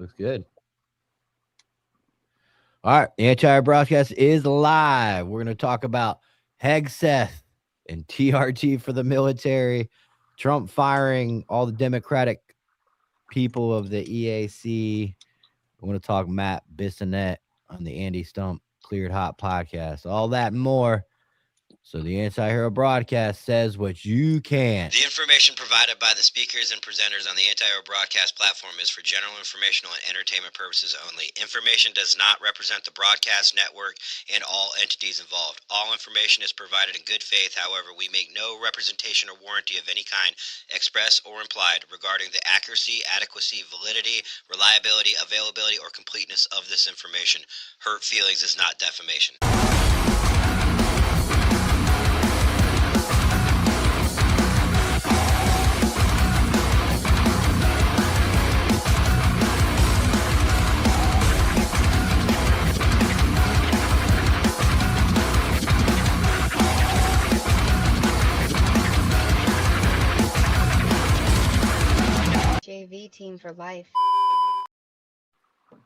Looks good. All right. The entire broadcast is live. We're going to talk about Hegseth and TRT for the military, Trump firing all the Democratic people of the EAC. We're going to talk Matt Bissonnette on the Andy Stumpf Cleared Hot podcast. All that and more. So the Anti-Hero broadcast says what you can't. The information provided by the speakers and presenters on the Anti-Hero broadcast platform is for general informational and entertainment purposes only. Information does not represent the broadcast network and all entities involved. All information is provided in good faith. However, we make no representation or warranty of any kind, express or implied, regarding the accuracy, adequacy, validity, reliability, availability, or completeness of this information. Hurt feelings is not defamation. Team for life.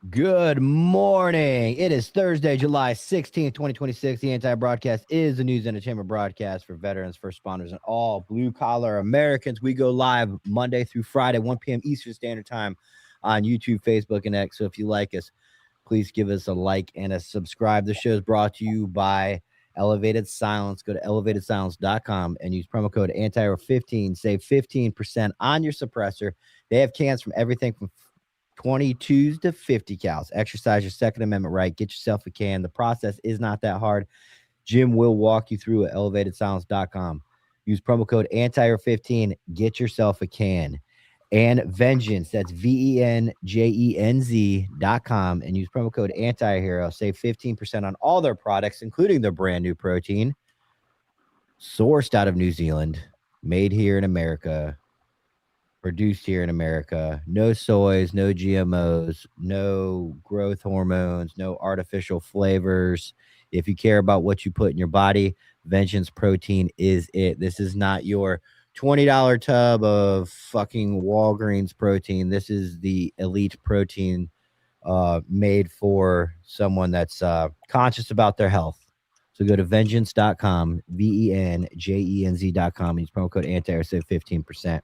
Good morning. It is Thursday, July 16th, 2026. The Anti-Broadcast is the news entertainment broadcast for veterans, first responders, and all blue-collar Americans. We go live Monday through Friday, 1 p.m. Eastern Standard Time on YouTube, Facebook, and X. So if you like us, please give us a like and a subscribe. The show is brought to you by Elevated Silence. Go to elevatedsilence.com and use promo code ANTIHERO15. Save 15% on your suppressor. They have cans from everything from 22s to 50 cals. Exercise your Second Amendment right. Get yourself a can. The process is not that hard. Jim will walk you through at elevatedsilence.com. Use promo code ANTIHERO15. Get yourself a can. And Vengeance, that's VENJENZ.com, and use promo code ANTIHERO. Save 15% on all their products, including their brand new protein. Sourced out of New Zealand, made here in America, produced here in America. No soys, no GMOs, no growth hormones, no artificial flavors. If you care about what you put in your body, Vengeance protein is it. This is not your $20 tub of fucking Walgreens protein. This is the elite protein made for someone that's conscious about their health. So go to vengeance.com, VENJENZ.com, and use promo code ANTIHERO, save 15%.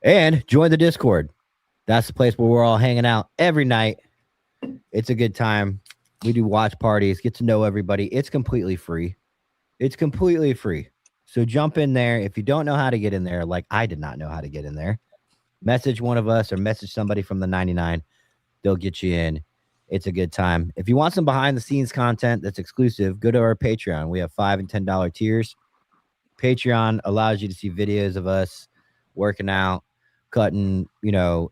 And join the Discord. That's the place where we're all hanging out every night. It's a good time. We do watch parties, get to know everybody. It's completely free. It's completely free. So jump in there. If you don't know how to get in there, like I did not know how to get in there, message one of us or message somebody from the 99. They'll get you in. It's a good time. If you want some behind-the-scenes content that's exclusive, go to our Patreon. We have $5 and $10 tiers. Patreon allows you to see videos of us working out, cutting,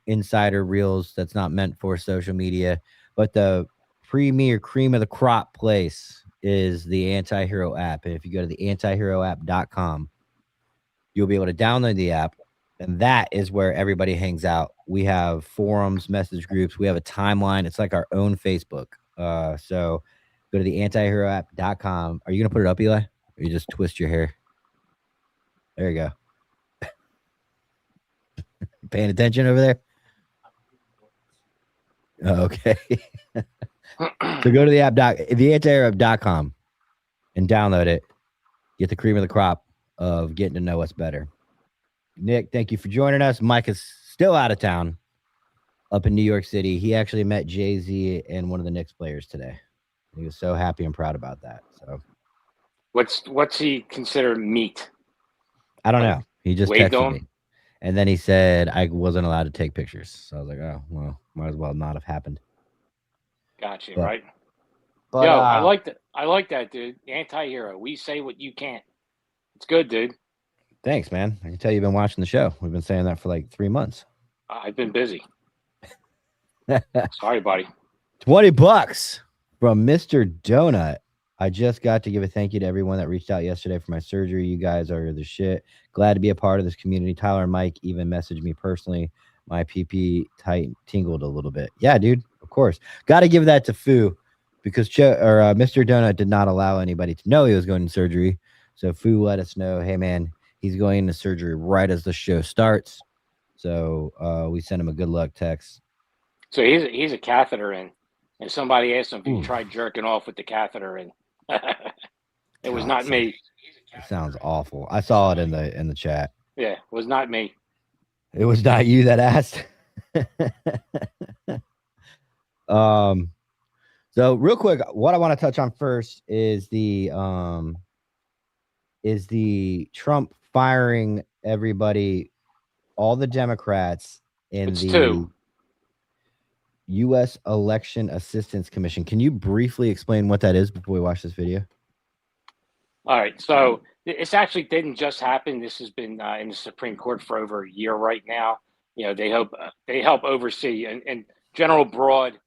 insider reels that's not meant for social media. But the premier cream of the crop place is the Anti-Hero app. And if you go to the antiheroapp.com, you'll be able to download the app. And that is where everybody hangs out. We have forums, message groups. We have a timeline. It's like our own Facebook. So go to the antiheroapp.com. Are you going to put it up, Eli? Or you just twist your hair? There you go. Paying attention over there? Okay. So go to the antiheroapp.com and download it. Get the cream of the crop of getting to know us better. Nick, thank you for joining us. Mike is still out of town up in New York City. He actually met Jay-Z and one of the Knicks players today. He was so happy and proud about that. So what's he consider meat? I don't know. He just texted me. And then he said I wasn't allowed to take pictures. So I was like, oh, well, might as well not have happened. Gotcha, but, right? But, yo, I like that. I like that, dude. Anti-hero. We say what you can't. It's good, dude. Thanks, man. I can tell you've been watching the show. We've been saying that for like 3 months. I've been busy. Sorry, buddy. $20 from Mr. Donut. I just got to give a thank you to everyone that reached out yesterday for my surgery. You guys are the shit. Glad to be a part of this community. Tyler and Mike even messaged me personally. My PP tingled a little bit. Yeah, dude. Of course. Got to give that to Fu because Mr. Donut did not allow anybody to know he was going to surgery. So Fu let us know, hey, man, he's going into surgery right as the show starts. So we sent him a good luck text. So he's a catheter in, and somebody asked him if he Oof. tried jerking off with the catheter in. It was God, not me. It sounds awful. I saw it in the chat. Yeah, it was not me. It was not you that asked. So real quick, what I want to touch on first is the Trump firing everybody, all the Democrats in It's the two. U.S. Election Assistance Commission. Can you briefly explain what that is before we watch this video? All right, so this actually didn't just happen. This has been in the Supreme Court for over a year right now. You know, they help oversee and general broad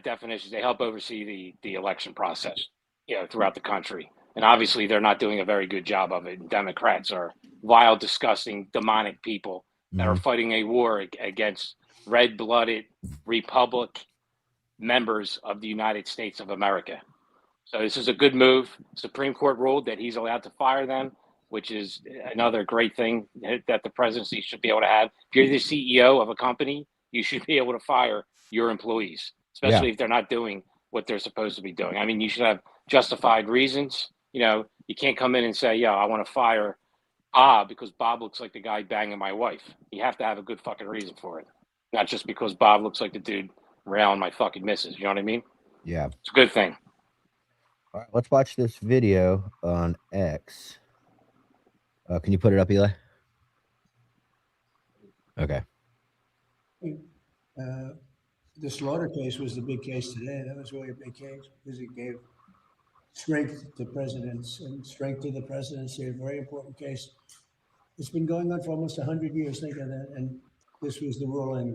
definitions. They help oversee the election process, you know, throughout the country. And obviously, they're not doing a very good job of it. And Democrats are vile, disgusting, demonic people that are fighting a war against red-blooded republic members of the United States of America. So this is a good move. Supreme Court ruled that he's allowed to fire them, which is another great thing that the presidency should be able to have. If you're the CEO of a company, you should be able to fire your employees, especially if they're not doing what they're supposed to be doing. I mean, you should have justified reasons. You know, you can't come in and say, "Yeah, I want to fire Bob because Bob looks like the guy banging my wife." You have to have a good fucking reason for it, not just because Bob looks like the dude railing my fucking missus. You know what I mean? Yeah. It's a good thing. All right, let's watch this video on X. Can you put it up, Eli? Okay. The Slaughter case was the big case today. That was really a big case because it gave strength to presidents and strength to the presidency, a very important case. It's been going on for almost 100 years, think of that. And this was the ruling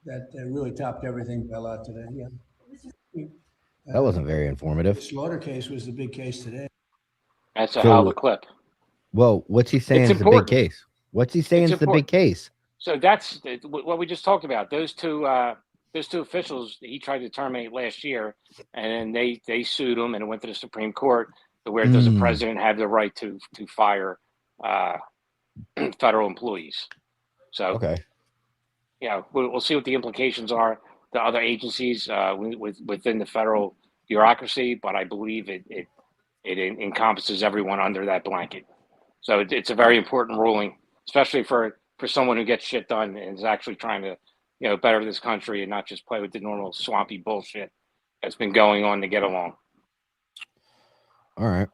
that really topped everything fell out today. Yeah. That wasn't very The informative. Slaughter case was the big case today. That's a hell of a clip. Well, what's he saying is the big case? What's he saying is the big case? So that's what we just talked about. Those two officials he tried to terminate last year, and then they sued him, and it went to the Supreme Court. To where does the president have the right to fire federal employees? So okay, yeah, we'll see what the implications are to other agencies within the federal bureaucracy, but I believe it encompasses everyone under that blanket. So it's a very important ruling, especially for someone who gets shit done and is actually trying to, you know, better this country and not just play with the normal swampy bullshit that's been going on to get along. All right.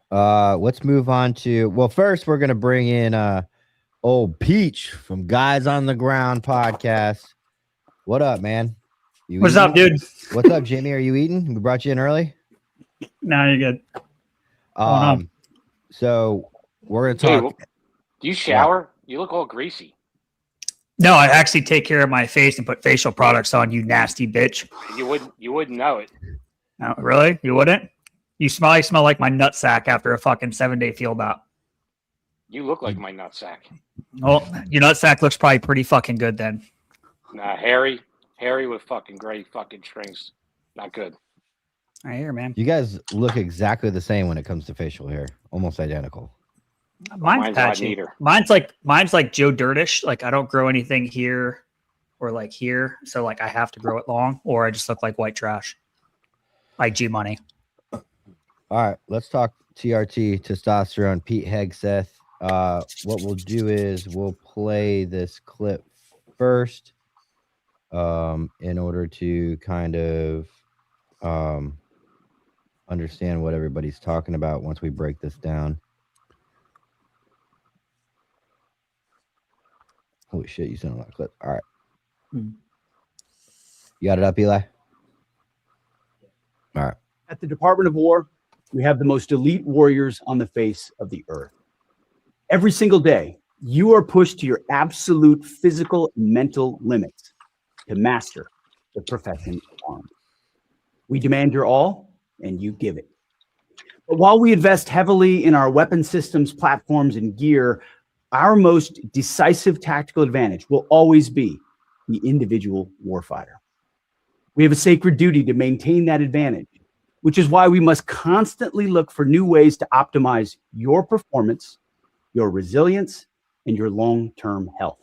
Let's move on to, well, first we're gonna bring in old Peach from Guys on the Ground podcast. What up, man? What's up, dude? What's up, Jimmy? Are you eating? We brought you in early. No, you're good. So we're gonna talk. Hey, do you shower? You look all greasy. No, I actually take care of my face and put facial products on, you nasty bitch. You wouldn't know it. No, really? You wouldn't? You smell like my nutsack after a fucking 7-day field out. You look like my nutsack. Well, your nutsack looks probably pretty fucking good then. Nah, hairy with fucking gray fucking strings. Not good. I hear, man. You guys look exactly the same when it comes to facial hair, almost identical. Mine's patchy. Mine's like Joe Dirtish. Like I don't grow anything here or like here, so like I have to grow it long, or I just look like white trash, like G Money. All right, let's talk TRT, testosterone, Pete Hegseth. What we'll do is we'll play this clip first, in order to kind of understand what everybody's talking about once we break this down. Holy shit, you sent a lot of clips. All right. You got it up, Eli? All right. At the Department of War, we have the most elite warriors on the face of the earth. Every single day, you are pushed to your absolute physical and mental limits to master the profession of arms. We demand your all, and you give it. But while we invest heavily in our weapon systems, platforms, and gear, our most decisive tactical advantage will always be the individual warfighter. We have a sacred duty to maintain that advantage, which is why we must constantly look for new ways to optimize your performance, your resilience, and your long-term health.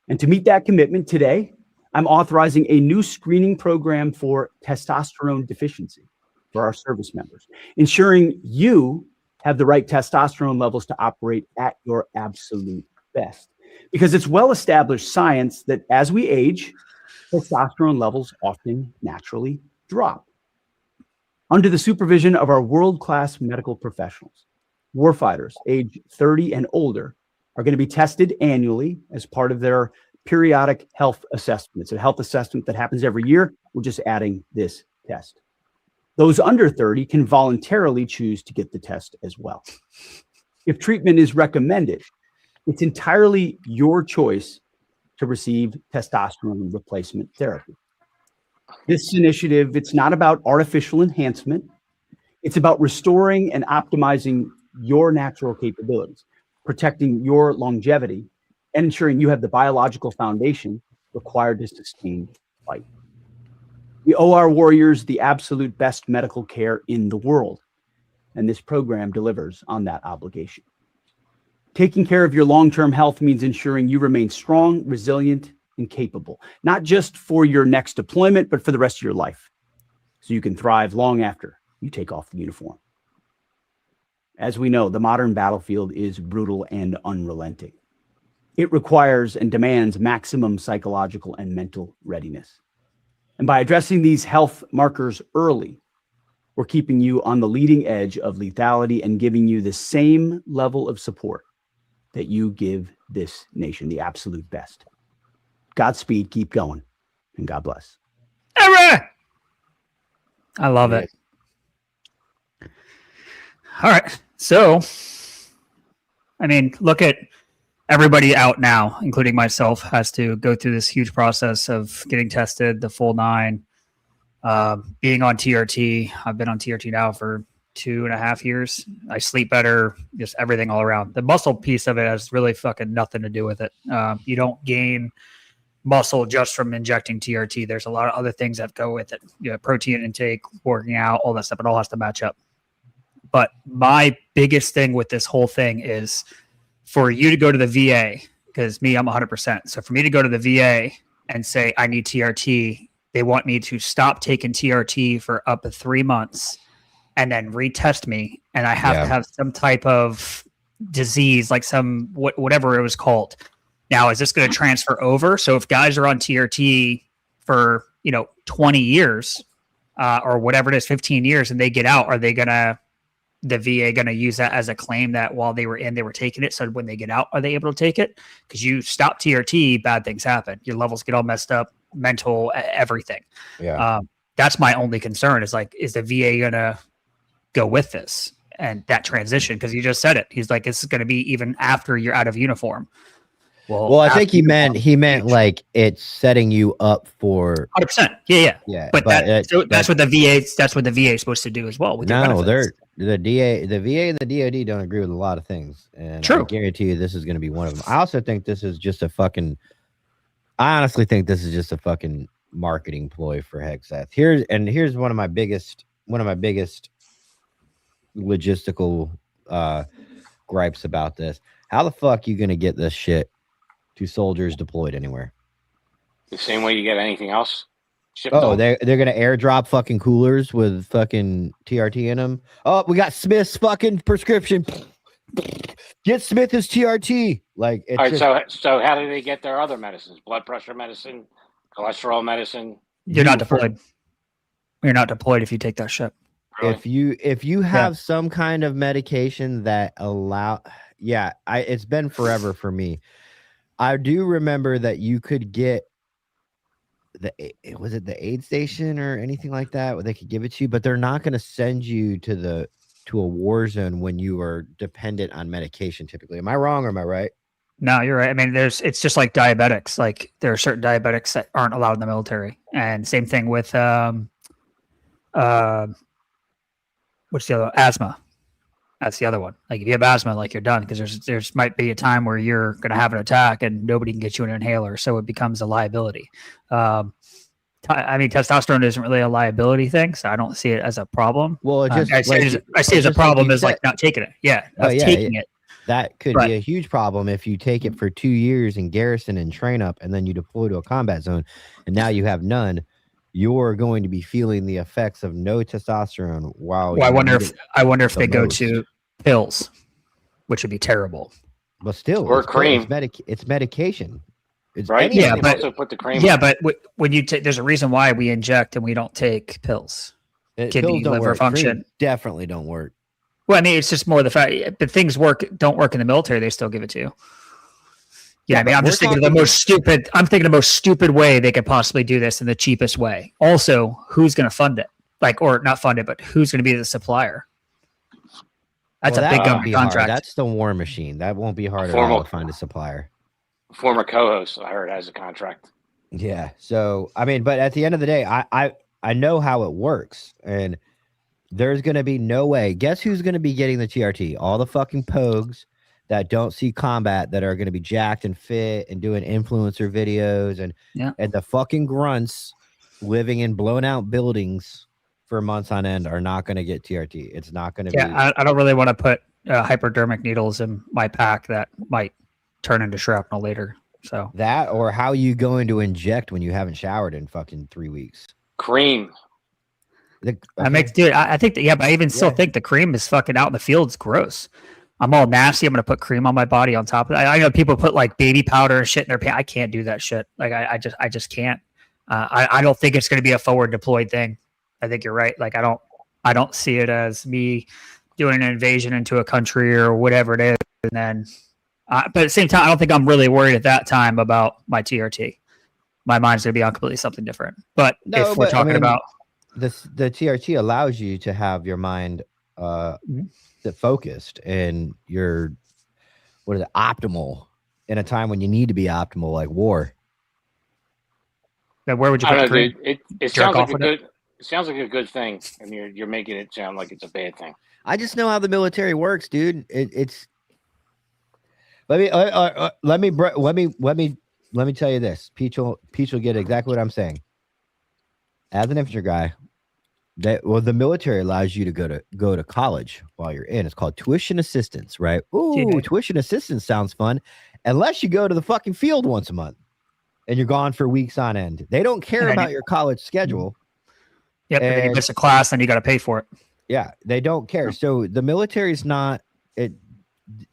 And to meet that commitment today, I'm authorizing a new screening program for testosterone deficiency for our service members, ensuring you have the right testosterone levels to operate at your absolute best. Because it's well-established science that as we age, testosterone levels often naturally drop. Under the supervision of our world-class medical professionals, warfighters age 30 and older are going to be tested annually as part of their periodic health assessment. It's a health assessment that happens every year. We're just adding this test. Those under 30 can voluntarily choose to get the test as well. If treatment is recommended, it's entirely your choice to receive testosterone replacement therapy. This initiative, it's not about artificial enhancement. It's about restoring and optimizing your natural capabilities, protecting your longevity, and ensuring you have the biological foundation required to sustain life. We owe our warriors the absolute best medical care in the world, and this program delivers on that obligation. Taking care of your long-term health means ensuring you remain strong, resilient, and capable, not just for your next deployment, but for the rest of your life, so you can thrive long after you take off the uniform. As we know, the modern battlefield is brutal and unrelenting. It requires and demands maximum psychological and mental readiness. And by addressing these health markers early, we're keeping you on the leading edge of lethality and giving you the same level of support that you give this nation, the absolute best. Godspeed, keep going, and God bless. I love it. All right. So, I mean, look at everybody out now, including myself, has to go through this huge process of getting tested, the full 9, being on TRT. I've been on TRT now for 2.5 years. I sleep better, just everything all around. The muscle piece of it has really fucking nothing to do with it. You don't gain muscle just from injecting TRT. There's a lot of other things that go with it. You know, protein intake, working out, all that stuff. It all has to match up. But my biggest thing with this whole thing is for you to go to the VA, because me, I'm 100%. So for me to go to the VA and say, I need TRT, they want me to stop taking TRT for up to 3 months and then retest me. And I have to have some type of disease, like some, whatever it was called. Now, is this going to transfer over? So if guys are on TRT for, 20 years or whatever it is, 15 years, and they get out, are they going to, the VA going to use that as a claim that while they were in, they were taking it? So when they get out, are they able to take it? Because you stop TRT, bad things happen. Your levels get all messed up, mental, everything. Yeah. That's my only concern is like, is the VA going to go with this and that transition? Because you just said it. He's like, this is going to be even after you're out of uniform. Well, I think he meant like it's setting you up for 100%. Yeah. But that's what the VA is supposed to do as well. With no, the VA and the DoD don't agree with a lot of things, and True. I guarantee you this is going to be one of them. I also think this is just I honestly think this is just a fucking marketing ploy for Hegseth. Here's one of my biggest logistical gripes about this. How the fuck you going to get this shit to soldiers deployed anywhere? The same way you get anything else. They're gonna airdrop fucking coolers with fucking TRT in them. Oh, we got Smith's fucking prescription. Get Smith his TRT. Like, it's all right. So how do they get their other medicines? Blood pressure medicine, cholesterol medicine. You're not deployed. You're not deployed if you take that shit. Really? If you have some kind of medication that it's been forever for me. I do remember that you could get the aid station or anything like that where they could give it to you, but they're not going to send you to a war zone when you are dependent on medication typically. Am I wrong or am I right? No, you're right. I mean, it's just like diabetics. Like there are certain diabetics that aren't allowed in the military, and same thing with what's the other? Asthma. That's the other one. Like if you have asthma, like you're done, because there's might be a time where you're going to have an attack and nobody can get you an inhaler, so it becomes a liability. I mean, testosterone isn't really a liability thing, so I don't see it as a problem. Well, I see it as a problem is like not taking it. Yeah, taking it. That could be a huge problem if you take it for 2 years in garrison and train up, and then you deploy to a combat zone, and now you have none. You're going to be feeling the effects of no testosterone. While I wonder if they go to pills, which would be terrible. But still, or cream. It's medication. It's right? Yeah, but also put the cream. Yeah, but when you take, there's a reason why we inject and we don't take pills. Kidney, liver function cream definitely don't work. Well, I mean, it's just more the fact that things don't work in the military. They still give it to you. Yeah, I mean, I'm just thinking of the most stupid. I'm thinking the most stupid way they could possibly do this in the cheapest way. Also, who's going to fund it? Or not fund it, but who's going to be the supplier? That's a big government contract. That's the war machine. That won't be hard at all to find a supplier. Former co-host, I heard, has a contract. Yeah. So I mean, but at the end of the day, I know how it works, and there's going to be no way. Guess who's going to be getting the TRT? All the fucking pogues that don't see combat, that are going to be jacked and fit and doing influencer videos, and the fucking grunts living in blown out buildings for months on end are not going to get TRT. It's not going to be. I don't really want to put hypodermic needles in my pack that might turn into shrapnel later. So that, or how you going to inject when you haven't showered in fucking 3 weeks? Cream. I think that, but I even still think the cream is fucking out in the field. It's gross. I'm all nasty. I'm going to put cream on my body on top of it. I know people put like baby powder and shit in their pants. I can't do that shit. Like I just can't. I don't think it's going to be a forward deployed thing. I think you're right. Like I don't see it as me doing an invasion into a country or whatever it is. And then, but at the same time, I don't think I'm really worried at that time about my TRT. My mind's going to be on completely something different. But if we're talking about the TRT allows you to have your mind focused and your optimal in a time when you need to be optimal, like war. Then where would you put dude, it sounds like a good it sounds like a good thing, and you're making it sound like it's a bad thing. I just know how the military works, dude. It's let me tell you this. Peach will get exactly what I'm saying. As an infantry guy, the military allows you to go to college while you're in. It's called tuition assistance, right? Ooh, tuition assistance sounds fun. Unless you go to the fucking field once a month and you're gone for weeks on end. They don't care about your college schedule. Yep, and then you miss a class, then you got to pay for it. Yeah, they don't care. So the military's not it.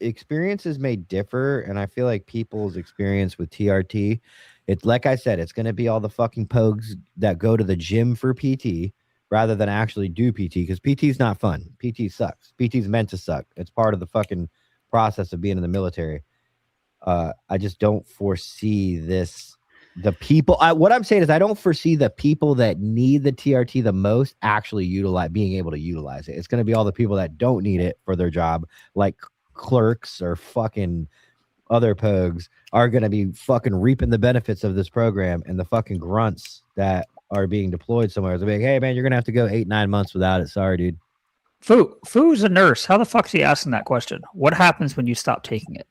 Experiences may differ, and I feel like people's experience with TRT, it's like I said, it's going to be all the fucking pogues that go to the gym for PT rather than actually do PT, because PT is not fun. PT sucks. PT is meant to suck. It's part of the fucking process of being in the military. I just don't foresee this. The people, what I'm saying is, I don't foresee the people that need the TRT the most actually being able to utilize it. It's going to be all the people that don't need it for their job, like clerks or fucking other pogues, are going to be fucking reaping the benefits of this program, and the fucking grunts that are being deployed somewhere is like, hey man, you're going to have to go 8-9 months without it. Sorry, dude. Foo's a nurse. How the fuck is he asking that question? What happens when you stop taking it?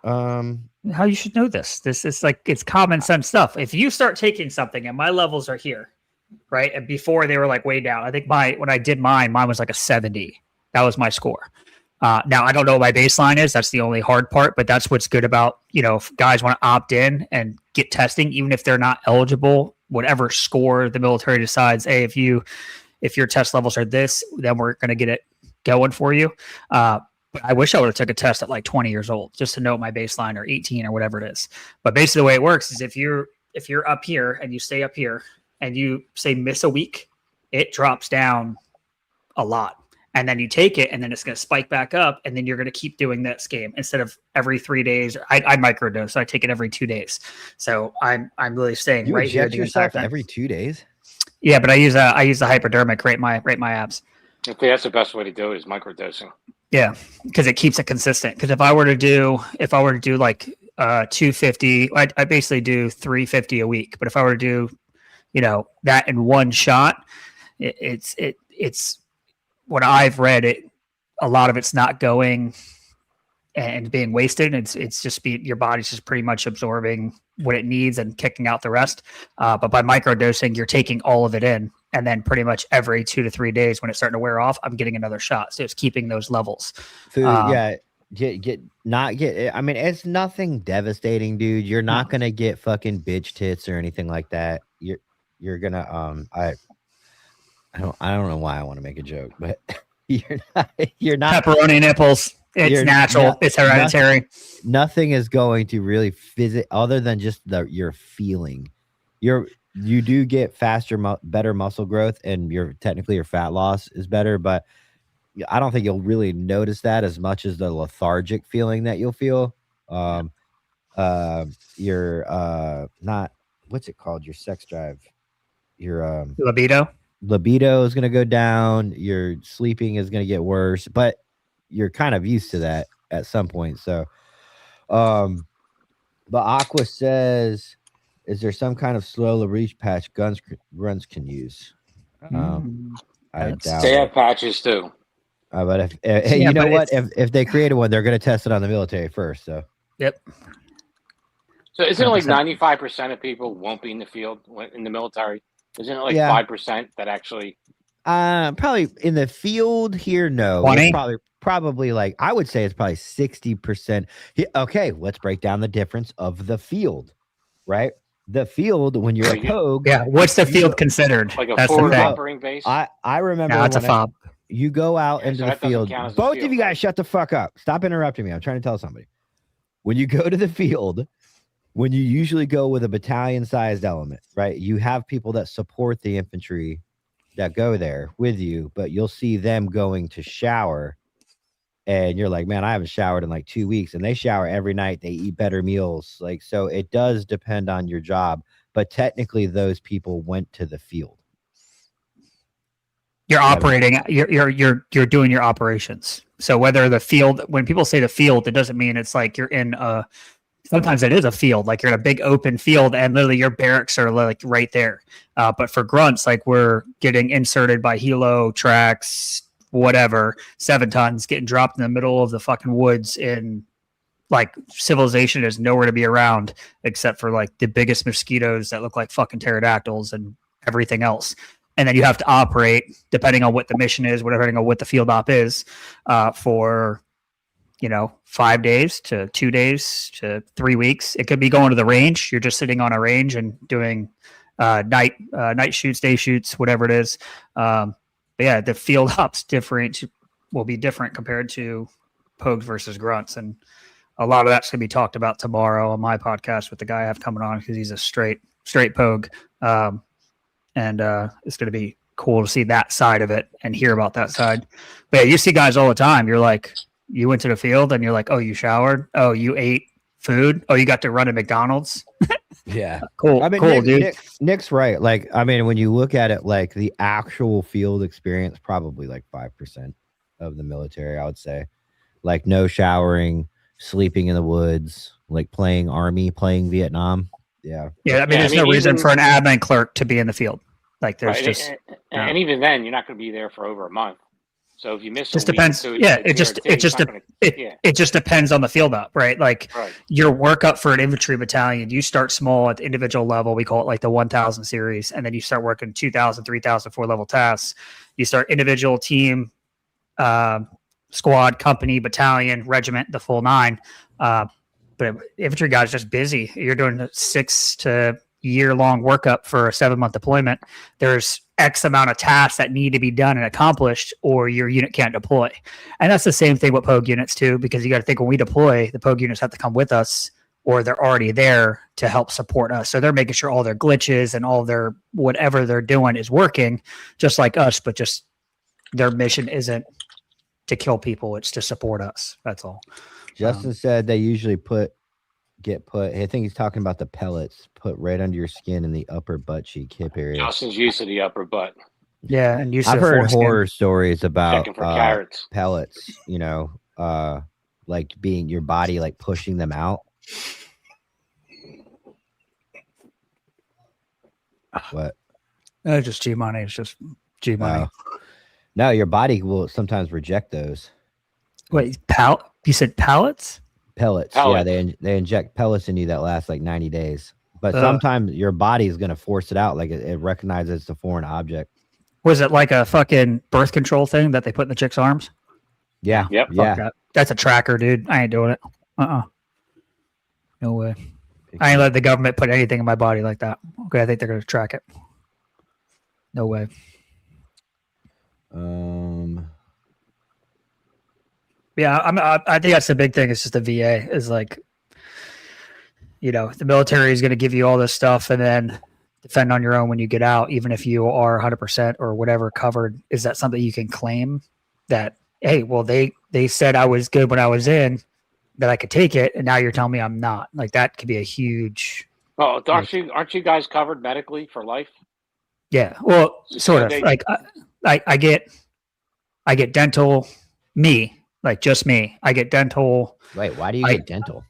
How you should know this. This is like, it's common sense stuff. If you start taking something and my levels are here, right? And before they were like way down. I think when I did mine was like a 70. That was my score. Now I don't know what my baseline is. That's the only hard part, but that's what's good about, if guys want to opt in and get testing, even if they're not eligible, whatever score the military decides, hey, if your test levels are this, then we're going to get it going for you. But I wish I would have took a test at like 20 years old just to know my baseline, or 18 or whatever it is. But basically the way it works is if you're up here and you stay up here and you say miss a week, it drops down a lot. And then you take it, and then it's going to spike back up, and then you're going to keep doing this game instead of every 3 days. I microdose, so I take it every 2 days. So I'm really staying right here. You inject yourself every 2 days? Yeah, but I use the hypodermic right my abs. I think that's the best way to do it, is microdosing. Yeah, because it keeps it consistent. Because if I were to do like 250, I basically do 350 a week. But if I were to do, that in one shot, it's what I've read, a lot of it's not going and being wasted. It's just your body's just pretty much absorbing what it needs and kicking out the rest. But by microdosing, you're taking all of it in And then pretty much every 2 to 3 days when it's starting to wear off, I'm getting another shot. So it's keeping those levels. Food, I mean, it's nothing devastating, dude. You're not gonna get fucking bitch tits or anything like that. You're gonna I don't know why I want to make a joke, but you're not pepperoni nipples. It's natural. It's hereditary. Nothing is going to really other than just your feeling. You do get faster, better muscle growth, and technically your fat loss is better, but I don't think you'll really notice that as much as the lethargic feeling that you'll feel. Your not, what's it called? Your sex drive. Your libido is going to go down. Your sleeping is going to get worse, but you're kind of used to that at some point. So, but Aqua says, is there some kind of slow release patch runs can use? I doubt they have patches too. But if they created one, they're going to test it on the military first. So, yep. So isn't it like 95% of people won't be in the field in the military? Isn't it like 5% that actually? Probably in the field here. No, 20? Probably like, I would say it's probably 60%. Okay, let's break down the difference of the field, right? The field, when you're a pogue. Yeah, what's the field considered? Like a forward operating base? I remember. No, it's a fob. You go out into the field. Both of you guys shut the fuck up. Stop interrupting me. I'm trying to tell somebody. When you go to the field, when you usually go with a battalion-sized element, right? You have people that support the infantry that go there with you, but you'll see them going to shower, and you're like, man, I haven't showered in like 2 weeks, and they shower every night. They eat better meals. Like, so it does depend on your job, but technically those people went to the field. You're operating, you're doing your operations. So whether the field, when people say the field, it doesn't mean it's like you're in sometimes it is a field, like you're in a big open field and literally your barracks are like right there. But for grunts, like we're getting inserted by helo tracks, whatever, 7 tons getting dropped in the middle of the fucking woods in like civilization is nowhere to be around except for like the biggest mosquitoes that look like fucking pterodactyls and everything else. And then you have to operate depending on what the mission is, depending on what the field op is, for 5 days to 2 days to 3 weeks. It could be going to the range. You're just sitting on a range and doing night shoots, day shoots, whatever it is. But yeah, the field ops will be different compared to pogues versus grunts, and a lot of that's going to be talked about tomorrow on my podcast with the guy I have coming on because he's a straight pogue, and it's going to be cool to see that side of it and hear about that side. But yeah, you see guys all the time. You're like, you went to the field and you're like, oh, you showered? Oh, you ate food? Oh, you got to run at McDonald's? Yeah. Cool. I mean, cool, dude. Nick's right. Like, I mean, when you look at it, like the actual field experience, probably like 5% of the military, I would say. Like no showering, sleeping in the woods, like playing Army, playing Vietnam. Yeah. Yeah. I mean, there's no reason for an admin clerk to be in the field. Like there's just. And even then, you're not going to be there for over a month. So if you miss, just depends. Yeah, it just depends on the field up, right? Like your workup for an infantry battalion, you start small at the individual level. We call it like the 1000 series, and then you start working 2000, 3000, 4-level tasks. You start individual, team, squad, company, battalion, regiment, the full 9. But infantry guys just busy. You're doing a 6 to year-long workup for a 7-month deployment. There's X amount of tasks that need to be done and accomplished, or your unit can't deploy. And that's the same thing with pogue units too, because you got to think when we deploy, the pogue units have to come with us, or they're already there to help support us. So they're making sure all their glitches and all their whatever they're doing is working, just like us, but just their mission isn't to kill people; it's to support us. That's all. Justin said they usually get put. I think he's talking about the pellets put right under your skin in the upper butt cheek hip area. Justin's used to the upper butt. Yeah, and I've heard horror stories about pellets. Like being your body like pushing them out. What? Just G money. It's just G money. No, your body will sometimes reject those. Wait, you said pellets? Pellets. Yeah, they inject pellets in you that last like 90 days. But sometimes your body is going to force it out. Like it recognizes it's a foreign object. Was it like a fucking birth control thing that they put in the chick's arms? Yeah. Yep. Yeah. Fuck that. That's a tracker, dude. I ain't doing it. No way. I ain't let the government put anything in my body like that. Okay, I think they're gonna track it. No way. Yeah, I think that's the big thing. It's just the VA is like, the military is going to give you all this stuff and then defend on your own when you get out, even if you are 100% or whatever covered. Is that something you can claim that, hey, well, they said I was good when I was in, that I could take it, and now you're telling me I'm not? Like, that could be a huge. Oh, aren't you guys covered medically for life? Yeah, well, sort of. Like, I get dental. Just me. I get dental. Wait, why do you get dental?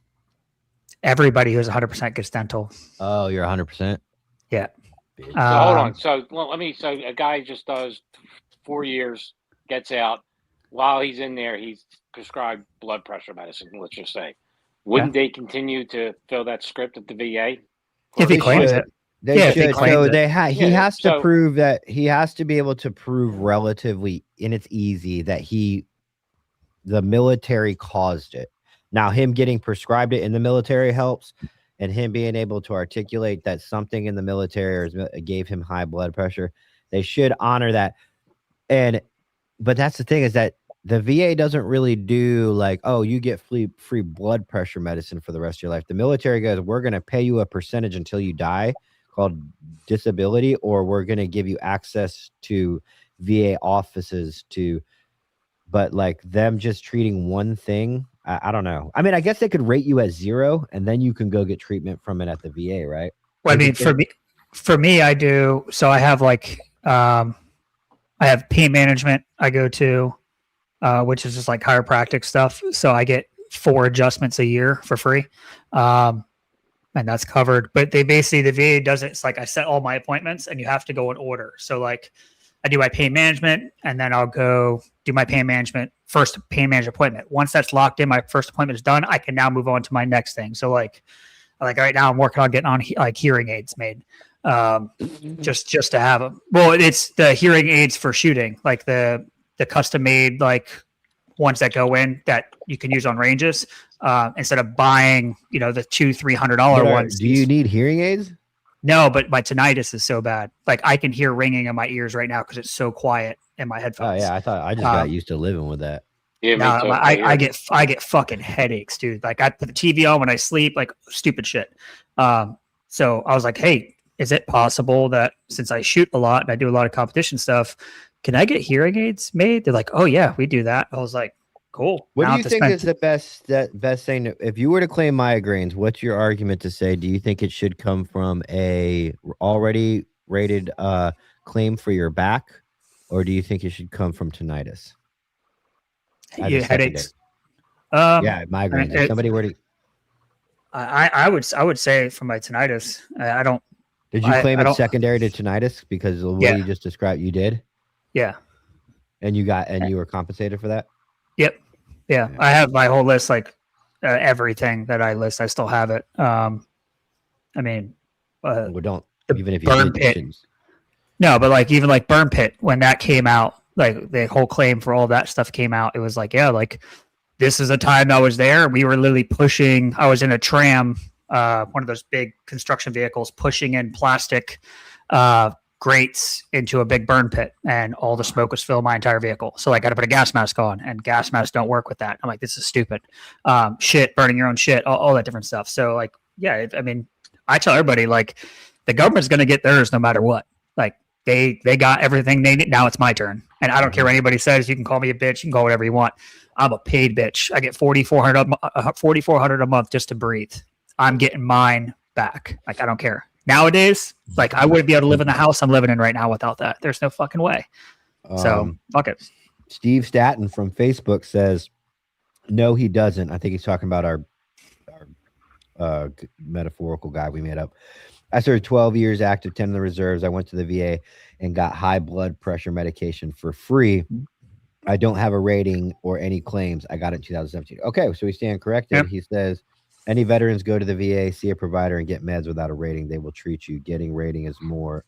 Everybody who's 100% gets dental. Oh, you're 100%? Yeah. So hold on. So a guy just does 4 years, gets out. While he's in there, he's prescribed blood pressure medicine, let's just say. Wouldn't they continue to fill that script at the VA? If he claims it. They should. So he has to prove that he has to be able to prove relatively, and it's easy, that the military caused it. Now, him getting prescribed it in the military helps, and him being able to articulate that something in the military gave him high blood pressure. They should honor that. But that's the thing, is that the VA doesn't really do like, oh, you get free blood pressure medicine for the rest of your life. The military goes, we're going to pay you a percentage until you die, called disability, or we're going to give you access to VA offices but like them just treating one thing, I don't know. I mean, I guess they could rate you as 0, and then you can go get treatment from it at the VA, right? Well, I mean, for me, I do. So I have I have pain management I go to, which is just like chiropractic stuff. So I get 4 adjustments a year for free. And that's covered. But the VA does it. It's like I set all my appointments and you have to go in order. So like I do my pain management and then I'll go do my first pain management appointment. Once that's locked in, my first appointment is done, I can now move on to my next thing. So like right now I'm working on getting on hearing aids made. Just to have them. Well, it's the hearing aids for shooting, like the custom made ones that go in that you can use on ranges, instead of buying the $200-$300 ones. Do you need hearing aids? No, but my tinnitus is so bad. Like I can hear ringing in my ears right now because it's so quiet in my headphones. Oh yeah, I thought I just got used to living with that. Yeah, I get fucking headaches, dude. Like I put the TV on when I sleep, like stupid shit. So I was like, hey, is it possible that since I shoot a lot and I do a lot of competition stuff, can I get hearing aids made? They're like, oh yeah, we do that. I was like, cool. What do you think is the best thing? If you were to claim migraines, what's your argument to say? Do you think it should come from a already rated claim for your back, or do you think it should come from tinnitus? Headaches. Yeah, migraines. If somebody were to, I would say for my tinnitus, I don't. Did you claim it's secondary to tinnitus because of what you just described? You did. Yeah. And you were compensated for that. Yep. Yeah. I have my whole list, everything that I list. I still have it. I mean, don't even if you burn pit. No, but even burn pit, when that came out, the whole claim for all that stuff came out, it was this is a time I was there. We were literally pushing. I was in a tram, one of those big construction vehicles, pushing in plastic grates into a big burn pit, and all the smoke was filling my entire vehicle. So I got to put a gas mask on, and gas masks don't work with that. I'm like, this is stupid. Shit, burning your own shit, all that different stuff. So I mean, I tell everybody the government's going to get theirs no matter what. They got everything they need. Now it's my turn, and I don't care what anybody says. You can call me a bitch. You can call whatever you want. I'm a paid bitch. I get $4,400 a month just to breathe. I'm getting mine back. I don't care. Nowadays, I wouldn't be able to live in the house I'm living in right now without that. There's no fucking way. So fuck it. Steve Staten from Facebook says, no, he doesn't. I think he's talking about our metaphorical guy we made up. I served 12 years active, 10 in the reserves. I went to the VA and got high blood pressure medication for free. I don't have a rating or any claims. I got it in 2017. Okay, so we stand corrected. Yep. He says, any veterans go to the VA, see a provider, and get meds without a rating. They will treat you. Getting rating is more.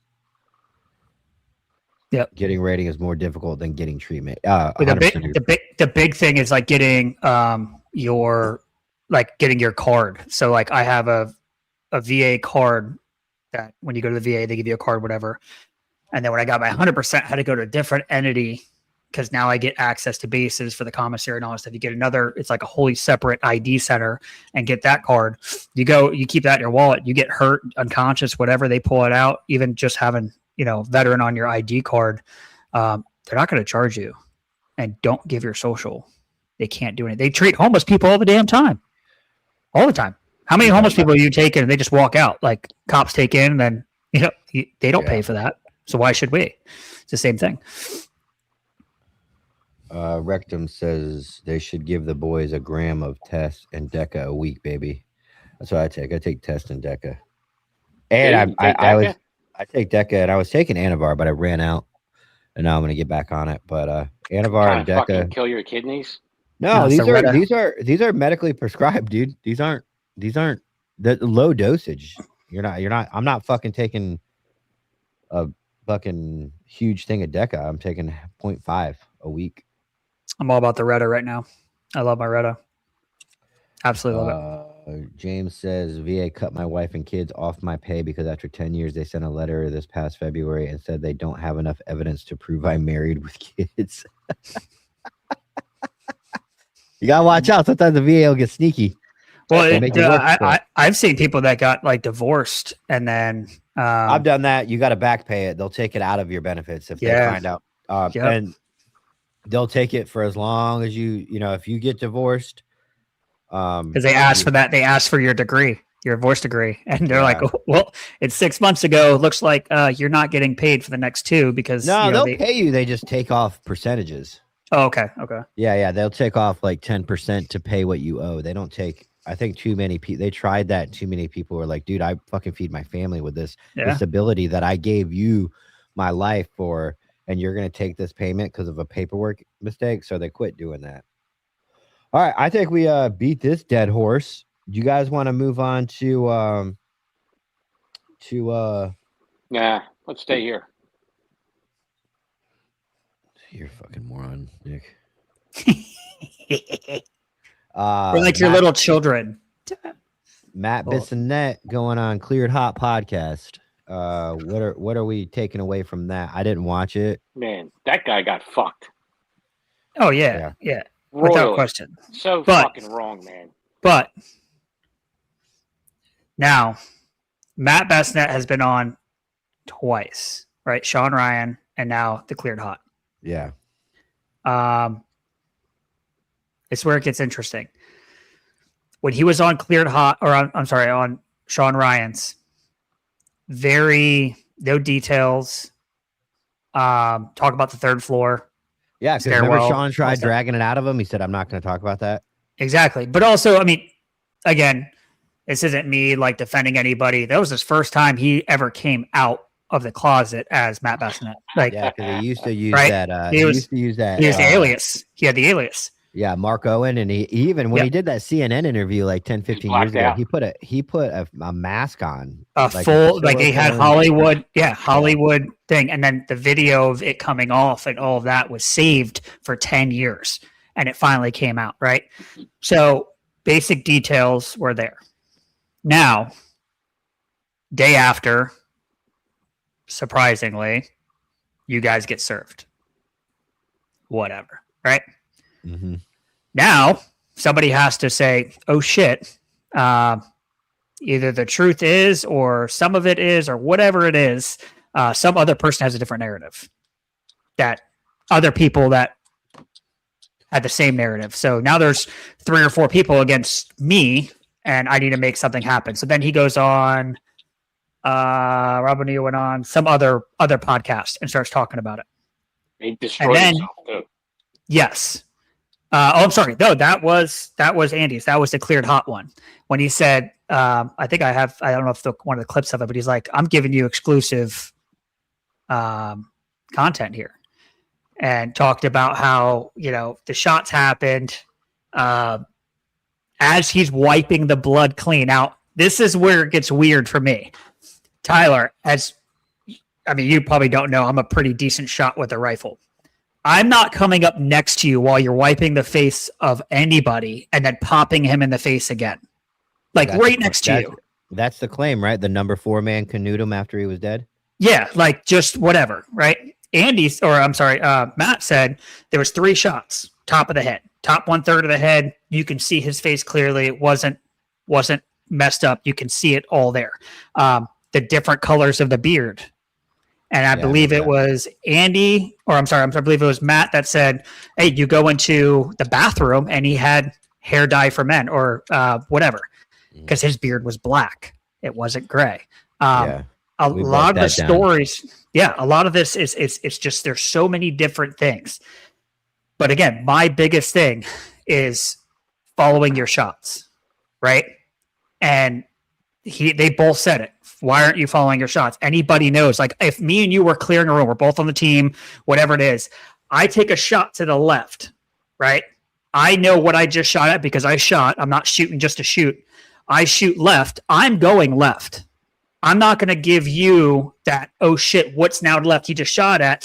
Yep. Getting rating is more difficult than getting treatment. But the big thing is like getting your card. So like I have a VA card that when you go to the VA, they give you a card, whatever. And then when I got my 100%, I had to go to a different entity because now I get access to bases for the commissary and all that stuff. You get another, it's like a wholly separate ID center and get that card. You keep that in your wallet. You get hurt, unconscious, whatever, they pull it out. Even just having, veteran on your ID card, they're not going to charge you. And don't give your social. They can't do anything. They treat homeless people all the damn time. All the time. How many homeless people you take in and they just walk out? Like cops take in and then, they don't pay for that. So why should we? It's the same thing. Rectum says they should give the boys a gram of test and Deca a week, baby. That's what I take. I take test and Deca. And I take Deca and I was taking Anavar, but I ran out. And now I'm going to get back on it. But Anavar and Deca kill your kidneys. No, these are medically prescribed, dude. These aren't the low dosage. I'm not fucking taking a fucking huge thing of Deca. I'm taking 0.5 a week. I'm all about the Retta right now. I love my Retta. Absolutely love it. James says VA cut my wife and kids off my pay because after 10 years they sent a letter this past February and said they don't have enough evidence to prove I'm married with kids. You gotta watch out. Sometimes the VA will get sneaky. Well, I've seen people that got like divorced and then I've done that. You got to back pay it. They'll take it out of your benefits if they find out, and they'll take it for as long as if you get divorced. Because they asked for that. They asked for your degree, your divorce degree, and they're like, oh, "Well, it's 6 months ago. It looks like you're not getting paid for the next 2 because they'll pay you. They just take off percentages." Oh, okay. Yeah. They'll take off like 10% to pay what you owe. They don't take. I think too many people. They tried that. Too many people were like, "Dude, I fucking feed my family with this disability that I gave you my life for, and you're gonna take this payment because of a paperwork mistake." So they quit doing that. All right, I think we beat this dead horse. Do you guys want to move on to Yeah, let's stay here. You're a fucking moron, Nick. We're like your little children. Matt Bissonnette going on Cleared Hot podcast. What are we taking away from that? I didn't watch it. Man, that guy got fucked. Oh yeah. Without question. So fucking wrong, man. But now, Matt Bissonnette has been on twice, right? Sean Ryan and now the Cleared Hot. Yeah. It's where it gets interesting. When he was on Cleared Hot, or on Sean Ryan's, no details. Talk about the third floor. Yeah, because remember Sean tried dragging it out of him. He said, "I'm not going to talk about that." Exactly. But also, I mean, again, this isn't me like defending anybody. That was his first time he ever came out of the closet as Matt Bissonnette. Like, yeah, because he used to use that. He used to use that. He used the alias. He had the alias. Yeah, Mark Owen, and he even when he did that CNN interview like 10, 15 years ago, he put a mask on. He had Hollywood, Hollywood thing. And then the video of it coming off and all of that was saved for 10 years. And it finally came out, right? So basic details were there. Now, day after, surprisingly, you guys get served. Whatever, right? Mm-hmm. Now, somebody has to say, oh, shit. Either the truth is or some of it is or whatever it is. Some other person has a different narrative. That other people that had the same narrative. So now there's 3 or 4 people against me and I need to make something happen. So then he goes on, Rob O'Neill went on some other podcast and starts talking about it. He destroyed himself too. Yes. I'm sorry. No, that was Andy's. That was the Cleared Hot one. When he said, I think I don't know if one of the clips of it, but he's like, I'm giving you exclusive content here. And talked about how, the shots happened as he's wiping the blood clean out. This is where it gets weird for me. Tyler, I mean, you probably don't know, I'm a pretty decent shot with a rifle. I'm not coming up next to you while you're wiping the face of anybody and then popping him in the face again. Like right next to you. That's the claim, right? The number 4 man canoed him after he was dead. Yeah, like just whatever, right? Matt said there was 3 shots, top of the head, top 1/3 of the head. You can see his face clearly. It wasn't messed up. You can see it all there. The different colors of the beard. And I believe it was Andy, I believe it was Matt that said, hey, you go into the bathroom and he had hair dye for men or whatever, because his beard was black. It wasn't gray. A lot of the stories, a lot of this is it's just, there's so many different things. But again, my biggest thing is following your shots, right? And they both said it. Why aren't you following your shots? Anybody knows. Like if me and you were clearing a room, we're both on the team, whatever it is. I take a shot to the left, right? I know what I just shot at because I shot. I'm not shooting just to shoot. I shoot left. I'm going left. I'm not going to give you that, oh shit, what's now left he just shot at,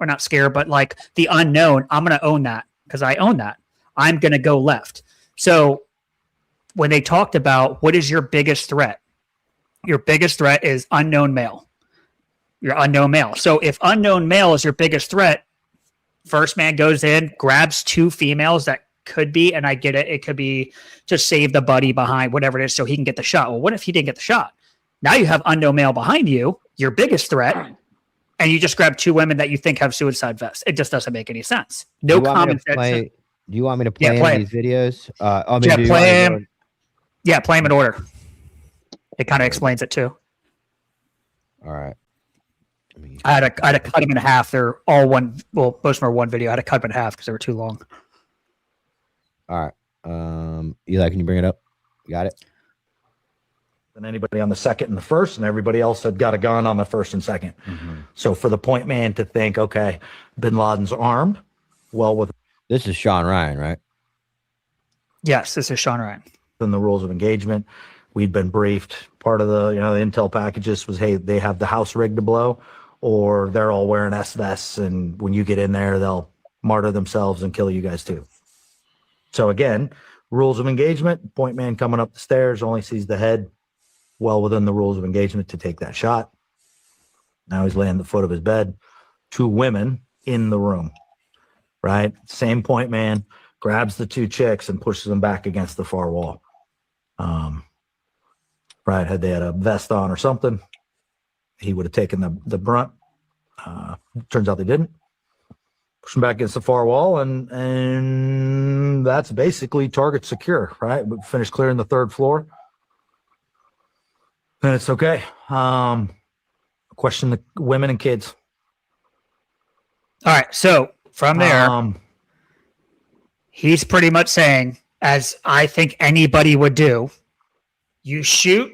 not scare, but like the unknown. I'm going to own that because I own that. I'm going to go left. So when they talked about what is your biggest threat, your biggest threat is unknown male. Your unknown male. So if unknown male is your biggest threat, first man goes in, grabs 2 females that could be, and I get it, it could be to save the buddy behind, whatever it is, so he can get the shot. Well, what if he didn't get the shot? Now you have unknown male behind you, your biggest threat, and you just grab 2 women that you think have suicide vests. It just doesn't make any sense. No common sense. Do you want me to play these videos? Play them in order. It kind of explains it too. All right. I had to cut them in half. They're all one. Well, most of them are one video. I had to cut them in half because they were too long. All right. Eli, can you bring it up? You got it? Than anybody on the second and the first, and everybody else had got a gun on the first and second. So for the point man to think, okay, bin Laden's armed, this is Sean Ryan, right? Yes, this is Sean Ryan. Within the rules of engagement, we'd been briefed. Part of the the intel packages was, hey, they have the house rigged to blow, or they're all wearing S-vests, and when you get in there, they'll martyr themselves and kill you guys too. So again, rules of engagement, point man coming up the stairs only sees the head, well within the rules of engagement to take that shot. Now he's laying at the foot of his bed. 2 women in the room, right? Same point man grabs the 2 chicks and pushes them back against the far wall. Right, had they had a vest on or something, he would have taken the brunt. Turns out they didn't. Push them back against the far wall, and that's basically target secure, right? We finished clearing the 3rd floor. And it's okay. Question the women and kids. All right. So from there, he's pretty much saying, as I think anybody would do, you shoot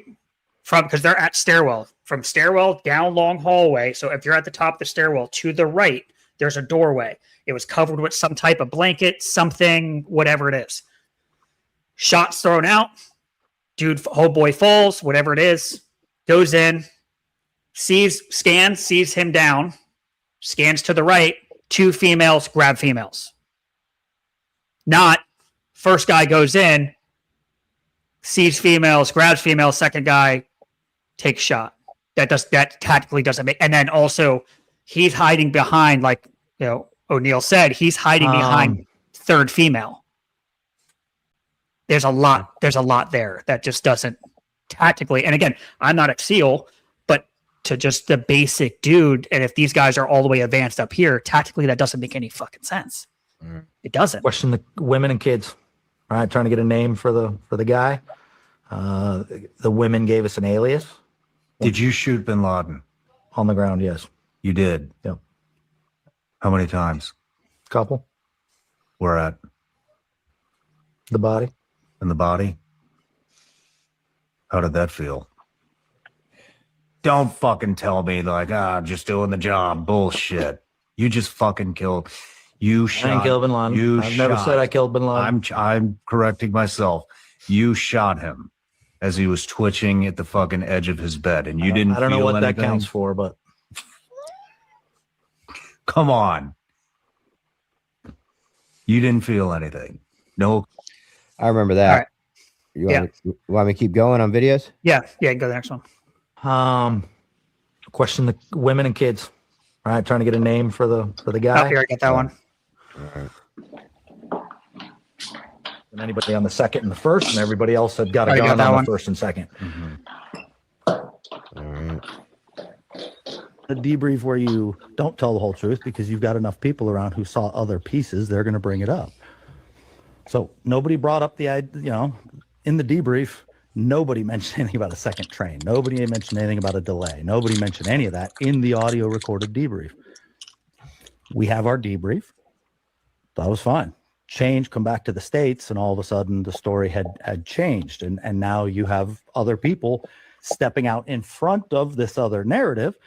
because they're at stairwell, from stairwell down long hallway. So if you're at the top of the stairwell to the right, there's a doorway. It was covered with some type of blanket, something, whatever it is. Shots thrown out. Dude, whole boy falls, whatever it is, goes in, sees him down, scans to the right, 2 females, grab females. Not first guy goes in, sees females, grabs females, second guy takes shot. That tactically doesn't make, and then also he's hiding behind, like O'Neill said, he's hiding behind 3rd female. There's a lot there that just doesn't tactically. And again, I'm not a SEAL, but to just the basic dude, and if these guys are all the way advanced up here, tactically that doesn't make any fucking sense. It doesn't. Question the women and kids. All right, trying to get a name for the guy. The women gave us an alias. Did you shoot bin Laden? On the ground, yes. You did? Yep. How many times? Couple. Where at? The body. In the body? How did that feel? Don't fucking tell me like, just doing the job. Bullshit. You just fucking killed. You shot. I didn't kill bin Laden. I've never said I killed bin Laden. I'm correcting myself. You shot him as he was twitching at the fucking edge of his bed, and you didn't. I don't know what anything. That counts for, but Come on. You didn't feel anything. No. I remember that. All right. You want me to keep going on videos? Yeah, go to the next one. Question the women and kids. All right, trying to get a name for the guy. Oh, here, I got that one. All right. And anybody on the second and the first, and everybody else had got a I got gun that on one. the first and second. All right. A debrief where you don't tell the whole truth because you've got enough people around who saw other pieces, they're going to bring it up. So nobody brought up the idea, in the debrief, nobody mentioned anything about a second train. Nobody mentioned anything about a delay. Nobody mentioned any of that in the audio recorded debrief. We have our debrief. That was fine. Change, come back to the States, and all of a sudden the story had changed. And now you have other people stepping out in front of this other narrative.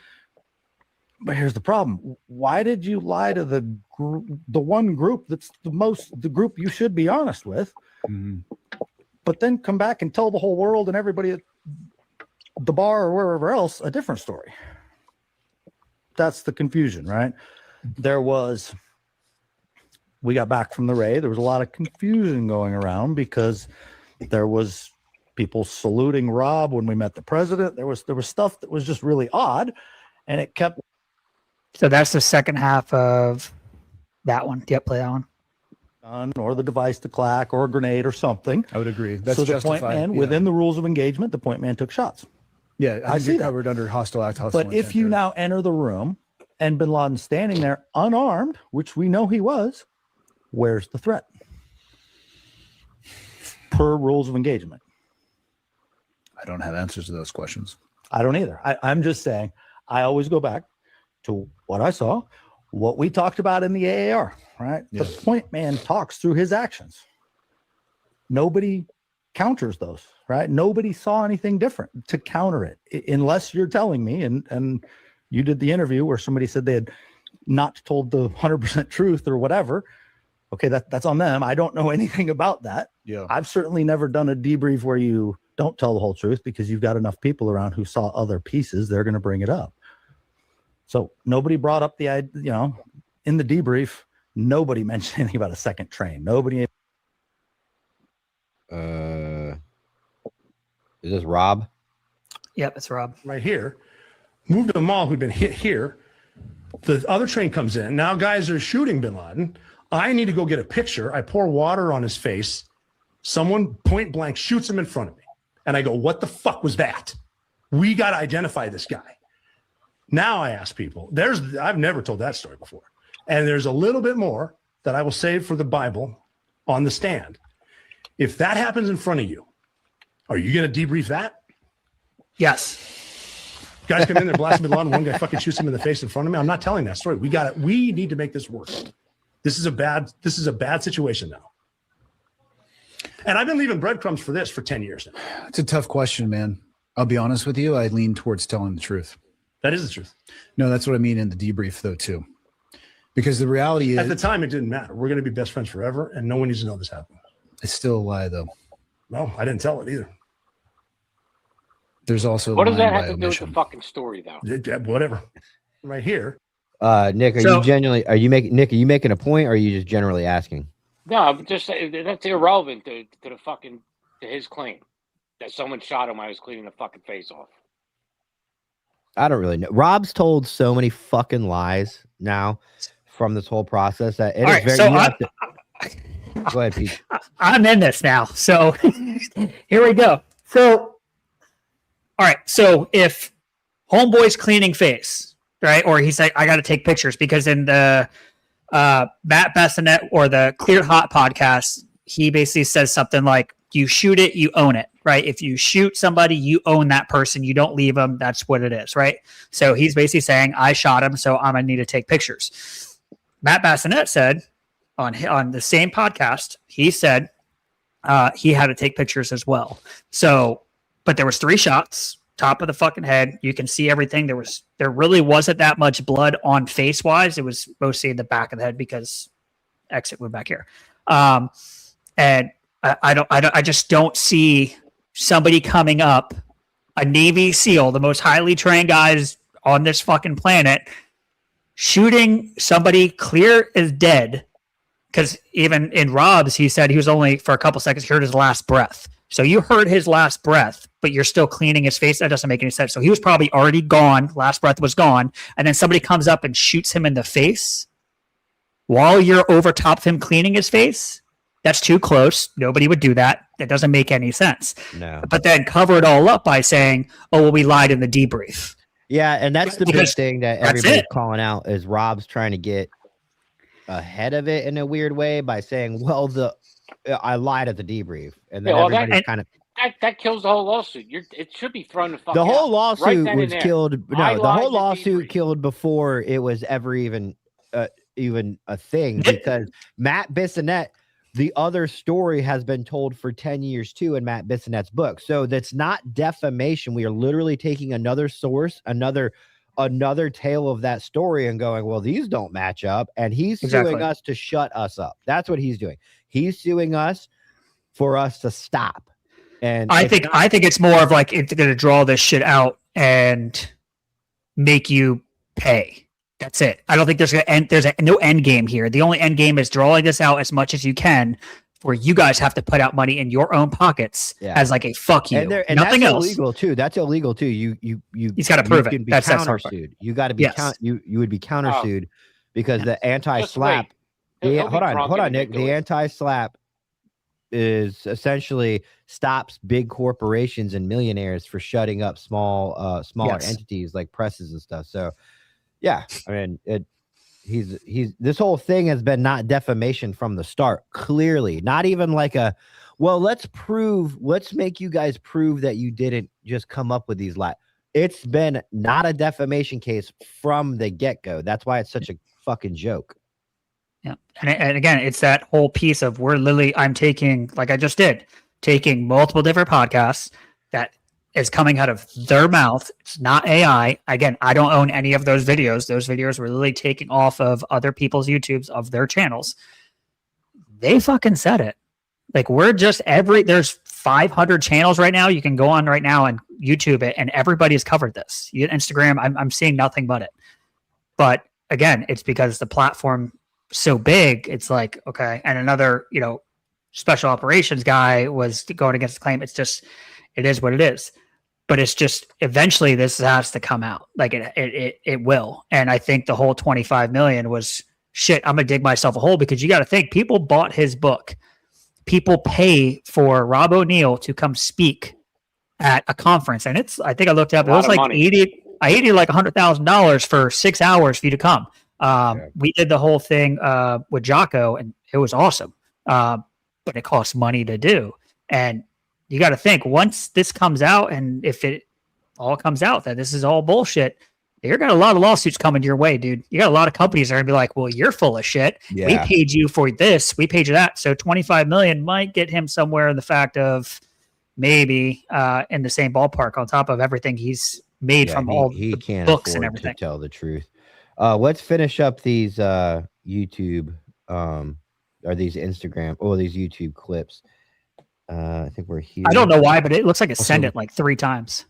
But here's the problem. Why did you lie to the one group that's the group you should be honest with, but then come back and tell the whole world and everybody at the bar or wherever else a different story? That's the confusion, right? We got back from the raid. There was a lot of confusion going around because there was people saluting Rob when we met the president. There was stuff that was just really odd, and it kept. So that's the second half of that one. Yep, play that one. Or the device to clack or a grenade or something. I would agree. That's so the justified. point man, within the rules of engagement, the point man took shots. Yeah, I see that. covered under hostile act. But if you now enter the room and Bin Laden's standing there unarmed, which we know he was, where's the threat? Per rules of engagement. I don't have answers to those questions. I don't either. I'm just saying, I always go back to what I saw, what we talked about in the AAR, right? Yes. The point man talks through his actions. Nobody counters those, right? Nobody saw anything different to counter it, unless you're telling me, and you did the interview where somebody said they had not told the 100% truth or whatever. Okay, that's on them. I don't know anything about that. Yeah. I've certainly never done a debrief where you don't tell the whole truth because you've got enough people around who saw other pieces. They're going to bring it up. So nobody brought up the idea, in the debrief, nobody mentioned anything about a second train. Nobody. Is this Rob? Yep, it's Rob. Right here. Moved to the mall who'd been hit here. The other train comes in. Now guys are shooting Bin Laden. I need to go get a picture. I pour water on his face. Someone point blank shoots him in front of me. And I go, what the fuck was that? We got to identify this guy. Now I ask people, I've never told that story before. And there's a little bit more that I will save for the Bible on the stand. If that happens in front of you, are you going to debrief that? Yes. Guys come in there, blast Bin Laden, one guy fucking shoots him in the face in front of me. I'm not telling that story. We need to make this work. This is a bad situation now. And I've been leaving breadcrumbs for this for 10 years now. It's a tough question, man. I'll be honest with you. I lean towards telling the truth. That is the truth. No, that's what I mean in the debrief, though, too. Because the reality is, at the time, it didn't matter. We're going to be best friends forever, and no one needs to know this happened. It's still a lie, though. No, I didn't tell it either. There's also what does that have by to do with omission. the fucking story, though? Whatever. Right here. Nick, are you making a point, or are you just generally asking? No, I'm just saying that's irrelevant to his claim that someone shot him while I was cleaning the fucking face off. I don't really know. Rob's told so many fucking lies now from this whole process that it is very. Go ahead, Pete. I'm in this now. So here we go. So, all right. So if homeboy's cleaning face, right? Or he's like, I got to take pictures because in the Matt Bissonnette or the Clear Hot podcast, he basically says something like, you shoot it, you own it, right? If you shoot somebody, you own that person. You don't leave them. That's what it is, right? So he's basically saying, I shot him, so I'm going to need to take pictures. Matt Bissonnette said on the same podcast, he said he had to take pictures as well. So, but there was 3 shots, top of the fucking head. You can see everything. There really wasn't that much blood on face wise. It was mostly in the back of the head because exit went back here. And I just don't see somebody coming up, a Navy SEAL, the most highly trained guys on this fucking planet, shooting somebody clear as dead. Because even in Rob's, he said he was only for a couple seconds heard his last breath. So you heard his last breath, but you're still cleaning his face. That doesn't make any sense. So he was probably already gone. Last breath was gone. And then somebody comes up and shoots him in the face while you're over top of him cleaning his face. That's too close. Nobody would do that. That doesn't make any sense. No. But then cover it all up by saying, oh, well, we lied in the debrief. Yeah, and that's the big thing that everybody's calling out is Rob's trying to get ahead of it in a weird way by saying, well, I lied at the debrief. And then everybody's kind of that kills the whole lawsuit. It should be thrown the fuck the out. whole lawsuit right was killed. No, the whole lawsuit killed before it was ever even a thing, because Matt Bissonnette, the other story has been told for 10 years too in Matt Bissonnette's book. So that's not defamation. We are literally taking another source, another tale of that story and going, well, these don't match up. And he's suing us to shut us up. That's what he's doing. He's suing us for us to stop. And I think it's more of like, it's going to draw this shit out and make you pay. That's it. I don't think there's no end game here. The only end game is drawing this out as much as you can, where you guys have to put out money in your own pockets as like a fuck you. And nothing that's else. Illegal too. That's illegal too. He's got to prove it. That's countersued. You got to be you would be countersued because the anti-slap. Hold on, Nick. The anti-slap is essentially stops big corporations and millionaires for shutting up smaller entities like presses and stuff. So, yeah, I mean, he's this whole thing has been not defamation from the start. Clearly, not even like let's make you guys prove that you didn't just come up with these lies. It's been not a defamation case from the get-go. That's why it's such a fucking joke. Yeah. And again, it's that whole piece of I'm taking, like I just did, taking multiple different podcasts that is coming out of their mouth. It's not AI. Again, I don't own any of those videos. Those videos were literally taking off of other people's YouTubes of their channels. They fucking said it. Like there's 500 channels right now. You can go on right now and YouTube it, and everybody's covered this. Instagram, I'm seeing nothing but it. But again, it's because the platform so big, it's like, okay. And another, special operations guy was going against the claim. It's just, it is what it is. But it's just, eventually this has to come out. Like it will. And I think the whole 25 million was shit. I'm gonna dig myself a hole, because you got to think, people bought his book. People pay for Rob O'Neill to come speak at a conference. And I think I looked up, it was like money. I paid like $100,000 for 6 hours for you to come. We did the whole thing with Jocko, and it was awesome. But it costs money to do. And you got to think, once this comes out, and if it all comes out that this is all bullshit, you're got a lot of lawsuits coming your way, dude. You got a lot of companies that are gonna be like, well, you're full of shit. Yeah. We paid you for this. We paid you that. So 25 million might get him somewhere in the fact of maybe in the same ballpark on top of everything he's made from all the books and everything. To tell the truth. Let's finish up these YouTube or these Instagram or these YouTube clips. I think we're here. I don't know why, but it looks like it sent it like 3 times.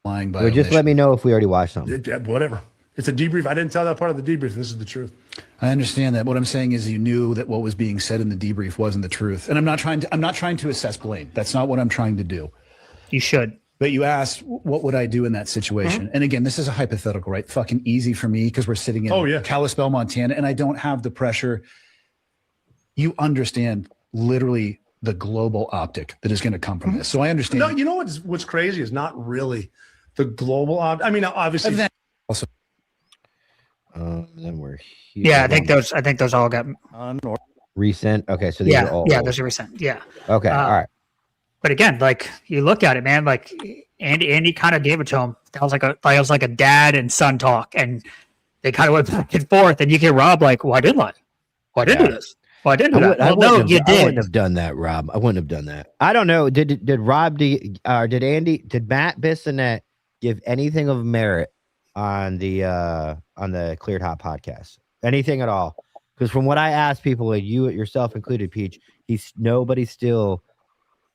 Lying by well, just let me know if we already watched something. Whatever. It's a debrief. I didn't tell that part of the debrief. This is the truth. I understand that. What I'm saying is, you knew that what was being said in the debrief wasn't the truth, and I'm not trying to assess blame. That's not what I'm trying to do. You should. But you asked, what would I do in that situation? Mm-hmm. And again, this is a hypothetical, right? Fucking easy for me, because we're sitting in Kalispell, Montana, and I don't have the pressure. You understand literally the global optic that is going to come from this. So I understand. No, you know what's crazy is not really the global optic. I mean, obviously. Also, then we're here. Yeah, I think those all got recent. Okay, so these are all those are recent. Yeah. Okay, all right. But again, like you look at it, man, like Andy kind of gave it to him. That was like a dad and son talk, and they kind of went back and forth. And you get Rob like, "Well, I didn't lie. Well, I didn't do this. Well, I didn't do that." Well, no, you did. I wouldn't have done that, Rob. I wouldn't have done that. I don't know. Did Rob? Did Matt Bissonnette give anything of merit on the Cleared Hot podcast? Anything at all? Because from what I asked people, and you yourself included, Peach, nobody still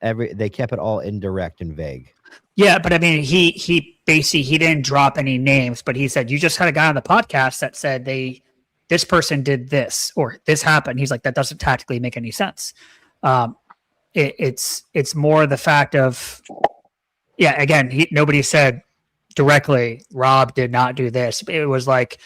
they kept it all indirect and vague. Yeah, but I mean, he basically he didn't drop any names, but he said you just had a guy on the podcast that said this person did this or this happened. He's like, that doesn't tactically make any sense. It's more the fact of, yeah. Again, nobody said directly Rob did not do this. It was like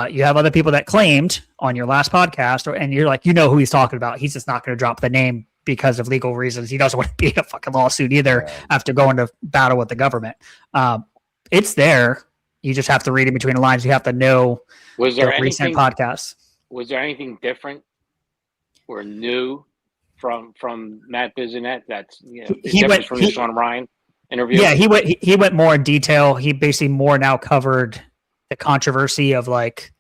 you have other people that claimed on your last podcast, and you're like, who he's talking about. He's just not going to drop the name because of legal reasons. He doesn't want to be in a fucking lawsuit either after going to battle with the government. It's there. You just have to read in between the lines. You have to know the recent podcasts. Was there anything different or new from Matt Bissonnette that's he went from the Sean Ryan interview? Yeah, he went more in detail. He basically more now covered the controversy of like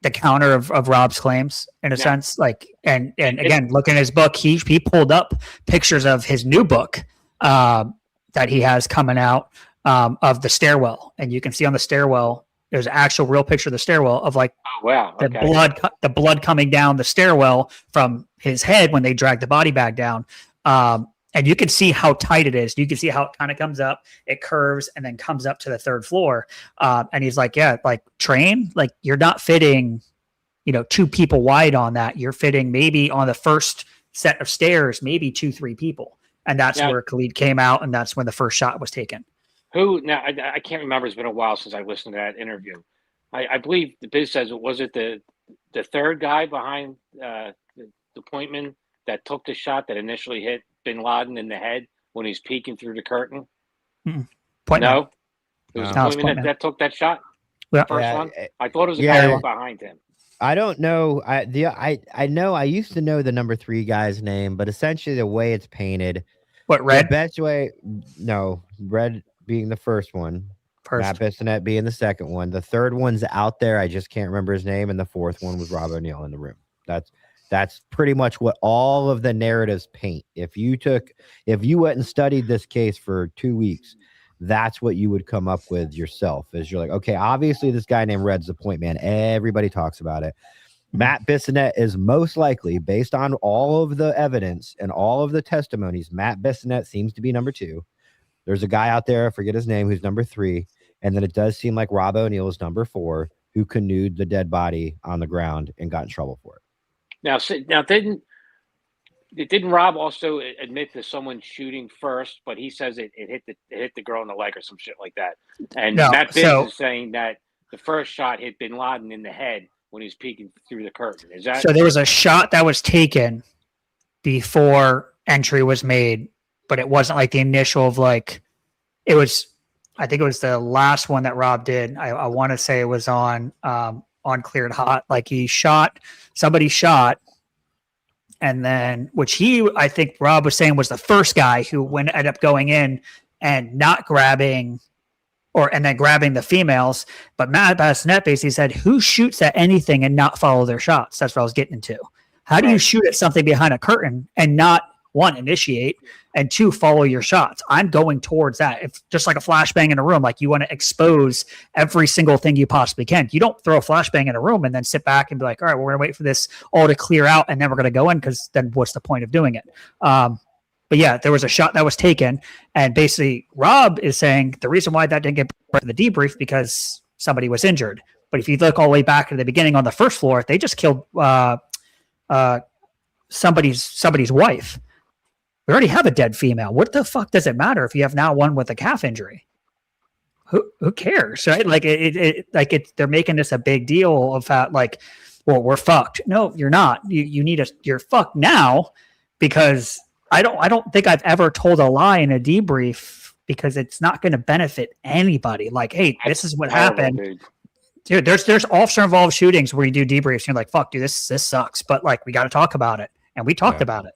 the counter of Rob's claims in a sense, like, and again, looking at his book, he pulled up pictures of his new book that he has coming out of the stairwell, and you can see on the stairwell there's an actual real picture of the stairwell of like the blood coming down the stairwell from his head when they dragged the body bag down. And you can see how tight it is. You can see how it kind of comes up, it curves, and then comes up to the third floor. And he's like, yeah, like train, like you're not fitting, 2 people wide on that. You're fitting maybe on the first set of stairs, maybe 2-3 people. And that's where Khalid came out, and that's when the first shot was taken. Now, I can't remember. It's been a while since I listened to that interview. I believe the Biz says, was it the third guy behind the appointment that took the shot that initially hit Bin Laden in the head when he's peeking through the curtain? No, it was Appointment that took that shot. Yeah. First one. I thought it was a guy behind him. I don't know. I know. I used to know the number 3 guy's name, but essentially the way it's painted. What, Red? The best way? No, Red being the first one. Matt Bissonnette being the second one. The third one's out there. I just can't remember his name, and the fourth one was Rob O'Neill in the room. That's pretty much what all of the narratives paint. If you went and studied this case for 2 weeks, that's what you would come up with yourself. Is you're like, okay, obviously this guy named Red's the point man. Everybody talks about it. Matt Bissonnette is most likely, based on all of the evidence and all of the testimonies, Matt Bissonnette seems to be number 2. There's a guy out there, I forget his name, who's number 3. And then it does seem like Rob O'Neill is number 4, who canoed the dead body on the ground and got in trouble for it. Now didn't Rob also admit to someone shooting first, but he says it hit the girl in the leg or some shit like that. And Matt Biz is saying that the first shot hit Bin Laden in the head when he was peeking through the curtain. Is that so? There was a shot that was taken before entry was made, but it wasn't like the initial of like it was. I think it was the last one that Rob did. I want to say it was on Cleared Hot. Like somebody shot, and then I think Rob was saying was the first guy who ended up going in and not grabbing and then grabbing the females. But Matt Bissonnette basically said, who shoots at anything and not follow their shots? That's what I was getting into. How do you shoot at something behind a curtain and not, 1, initiate, and 2, follow your shots? I'm going towards that. If just like a flashbang in a room, like you want to expose every single thing you possibly can. You don't throw a flashbang in a room and then sit back and be like, all right, we're going to wait for this all to clear out and then we're going to go in, because then what's the point of doing it? But yeah, there was a shot that was taken, and basically Rob is saying the reason why that didn't get brought to the debrief because somebody was injured. But if you look all the way back to the beginning on the first floor, they just killed somebody's wife. We already have a dead female. What the fuck does it matter if you have now one with a calf injury? Who cares, right? Like they're making this a big deal of that, like, well, we're fucked. No, you're not. You're fucked now, because I don't think I've ever told a lie in a debrief, because it's not going to benefit anybody. Like, hey, this is what happened. Dude, there's officer involved shootings where you do debriefs and you're like, fuck, dude, this sucks. But like, we got to talk about it. And we talked about it.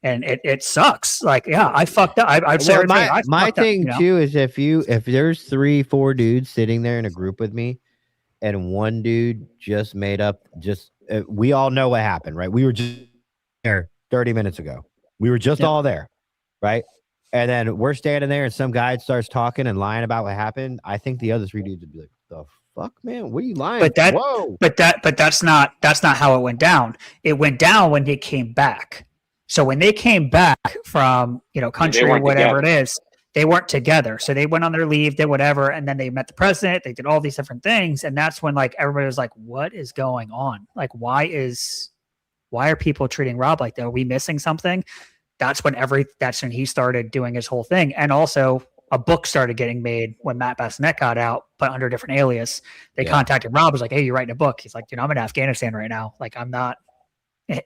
And it sucks. Like, yeah, I fucked up. I'd say my thing too is if there's 3-4 dudes sitting there in a group with me, and one dude just made up, we all know what happened, right? We were just there 30 minutes ago. We were just all there, right? And then we're standing there, and some guy starts talking and lying about what happened. I think the other 3 dudes would be like, "The fuck, man? What are you lying?" But that's not how it went down. It went down when he came back. So when they came back from, country or whatever together. it is, they weren't together. So they went on their leave, did whatever, and then they met the president. They did all these different things, and that's when like everybody was like, "What is going on? Like, why are people treating Rob like that? Are we missing something?" That's when he started doing his whole thing, and also a book started getting made when Matt Bissonnette got out, but under a different alias. They contacted Rob, was like, "Hey, you're writing a book?" He's like, "I'm in Afghanistan right now. Like, I'm not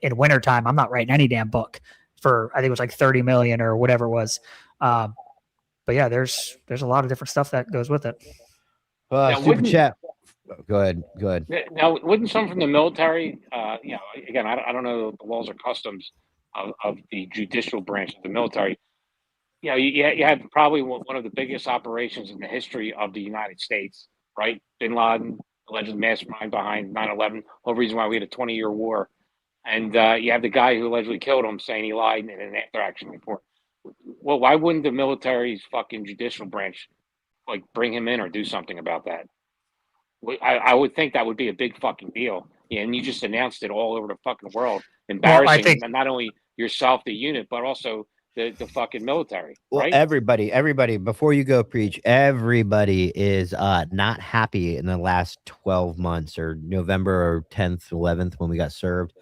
in wintertime. I'm not writing any damn book for, I think it was like 30 million or whatever it was." But yeah, there's a lot of different stuff that goes with it. Super chat. Go ahead. Now, wouldn't some from the military, again, I don't know the laws or customs of the judicial branch of the military. You had probably one of the biggest operations in the history of the United States, right? Bin Laden, alleged mastermind behind 9/11, whole reason why we had a 20-year war. And you have the guy who allegedly killed him saying he lied in an after-action report. Well, why wouldn't the military's fucking judicial branch like bring him in or do something about that? I would think that would be a big fucking deal. Yeah, and you just announced it all over the fucking world, embarrassing not only yourself, the unit, but also the fucking military. Well, right? everybody, before you go preach, everybody is not happy in the last 12 months or November or 10th, 11th when we got served.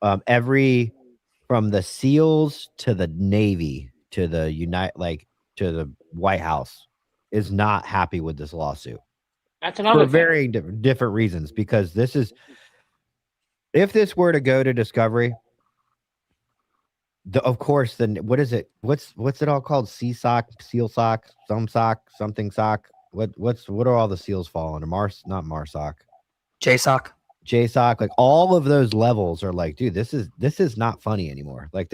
From the SEALs to the Navy to the to the White House is not happy with this lawsuit. That's another for very different reasons, because if this were to go to Discovery, of course, then what is it? What's it all called? CSOC, SEAL SOC, something SOC. What are all the SEALs fall under? Not MARSOC. JSOC, like all of those levels are like, dude, this is not funny anymore. Like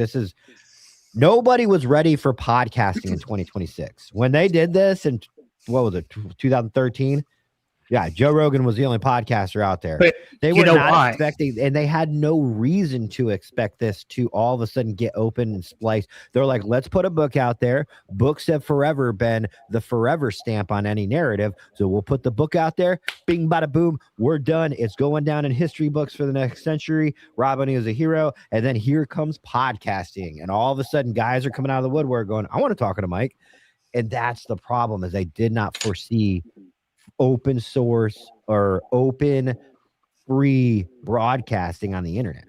nobody was ready for podcasting in 2026 when they did this. And what was it, 2013? Yeah, Joe Rogan was the only podcaster out there. But they were not expecting, and they had no reason to expect this to all of a sudden get open and spliced. They're like, let's put a book out there. Books have forever been the forever stamp on any narrative. So we'll put the book out there. Bing, bada, boom. We're done. It's going down in history books for the next century. Rob O'Neill is a hero. And then here comes podcasting. And all of a sudden, guys are coming out of the woodwork going, I want to talk to Mike. And that's the problem, is they did not foresee open source or open free broadcasting on the internet.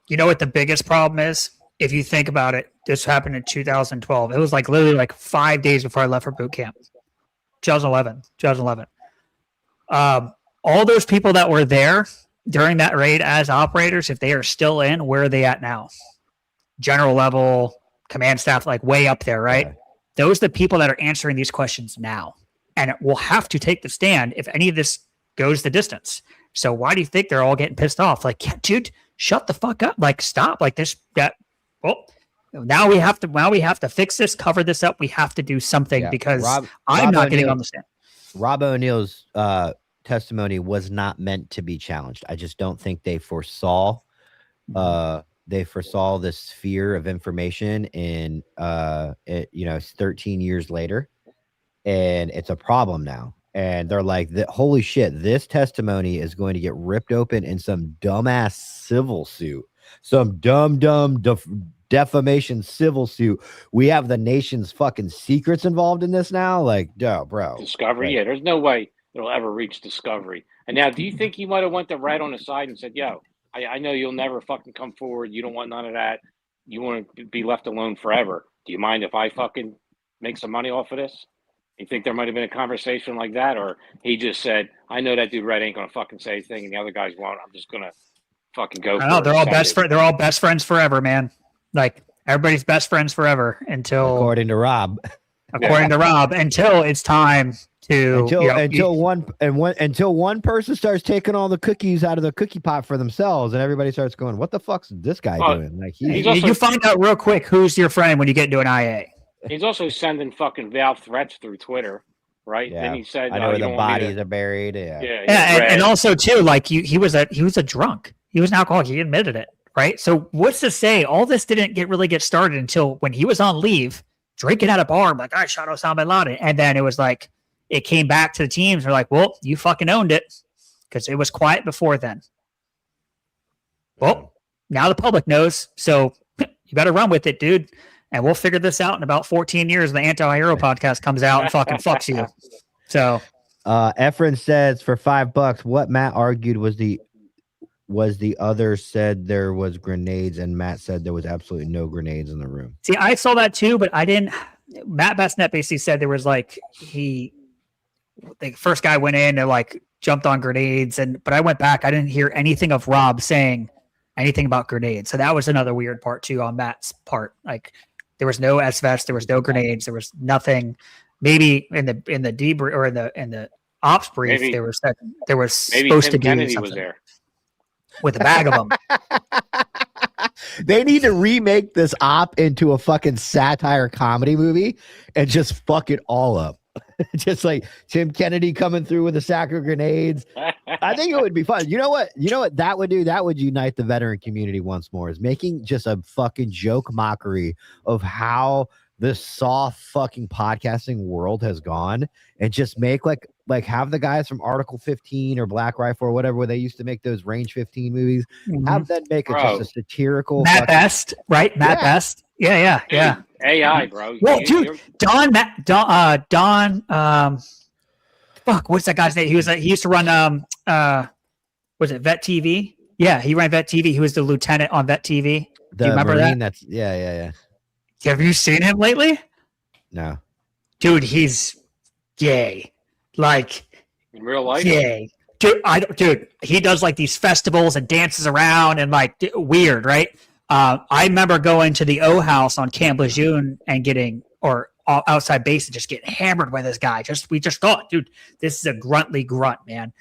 You know what the biggest problem is? If you think about it, this happened in 2012. It was like literally like 5 days before I left for boot camp. 2011. All those people that were there during that raid as operators, if they are still in, where are they at now? General level, command staff, like way up there, right? Yeah. Those are the people that are answering these questions now. And it will have to take the stand if any of this goes the distance. So why do you think they're all getting pissed off? Like, yeah, dude, shut the fuck up. Like, stop. Like now we have to fix this, cover this up. We have to do something because I'm not getting on the stand. Rob O'Neill's testimony was not meant to be challenged. I just don't think they foresaw this fear of information in 13 years later. And it's a problem now. And they're like, holy shit, this testimony is going to get ripped open in some dumbass civil suit, some dumb defamation civil suit. We have the nation's fucking secrets involved in this now. Like, duh, bro. Discovery, like, yeah, there's no way it'll ever reach Discovery. And now, do you think he might have went right on the side and said, yo, I know you'll never fucking come forward. You don't want none of that. You want to be left alone forever. Do you mind if I fucking make some money off of this? You think there might have been a conversation like that, or he just said, I know that dude Red ain't gonna fucking say anything and the other guys won't. I'm just gonna fucking go. They're all best friends forever, man. Like everybody's best friends forever until according to Rob. Until it's time to until one person starts taking all the cookies out of the cookie pot for themselves, and everybody starts going, what the fuck's this guy doing? Like you find out real quick who's your friend when you get into an IA. He's also sending fucking veiled threats through Twitter, right? Yeah. Then he said, I know where the bodies are buried. And also too, like he was a drunk. He was an alcoholic. He admitted it, right? So what's to say all this didn't really get started until when he was on leave, drinking at a bar, like I shot Osama bin Laden, and then it was like it came back to the teams. They're like, well, you fucking owned it because it was quiet before then. Well, now the public knows, so You better run with it, dude. And we'll figure this out in about 14 years. The Anti-Hero podcast comes out and fucking fucks you. So, Efren says for $5, what Matt argued was the other said there was grenades, and Matt said there was absolutely no grenades in the room. See, I saw that too, but I didn't. Matt Bissonnette basically said there was like the first guy went in and like jumped on grenades, but I went back. I didn't hear anything of Rob saying anything about grenades. So that was another weird part too on Matt's part. Like there was no SVS, there was no grenades, there was nothing. Maybe in the debrief or in the ops brief, Maybe, there was maybe supposed Tim to be Kennedy something was there with a bag of them. They need to remake this op into a fucking satire comedy movie and just fuck it all up. Just like Tim Kennedy coming through with a sack of grenades. I think it would be fun. You know what that would do? That would unite the veteran community once more, is making just a fucking joke mockery of how the soft fucking podcasting world has gone, and just make like have the guys from Article 15 or Black Rifle or whatever, where they used to make those Range 15 movies, have them make it just a satirical Matt Best, right? Matt Best. Yeah. AI, bro. Well, dude, Don, fuck, what's that guy's name? He used to run, was it Vet TV? Yeah, he ran Vet TV. He was the lieutenant on Vet TV. Do you remember Marine, that? That's yeah. Have you seen him lately? No. Dude, he's gay. Like, in real life? Gay. Dude, he does like these festivals and dances around and like weird, right? I remember going to the O House on Camp Lejeune and getting, or outside base, and just getting hammered by this guy. We just thought, dude, this is a gruntly grunt, man.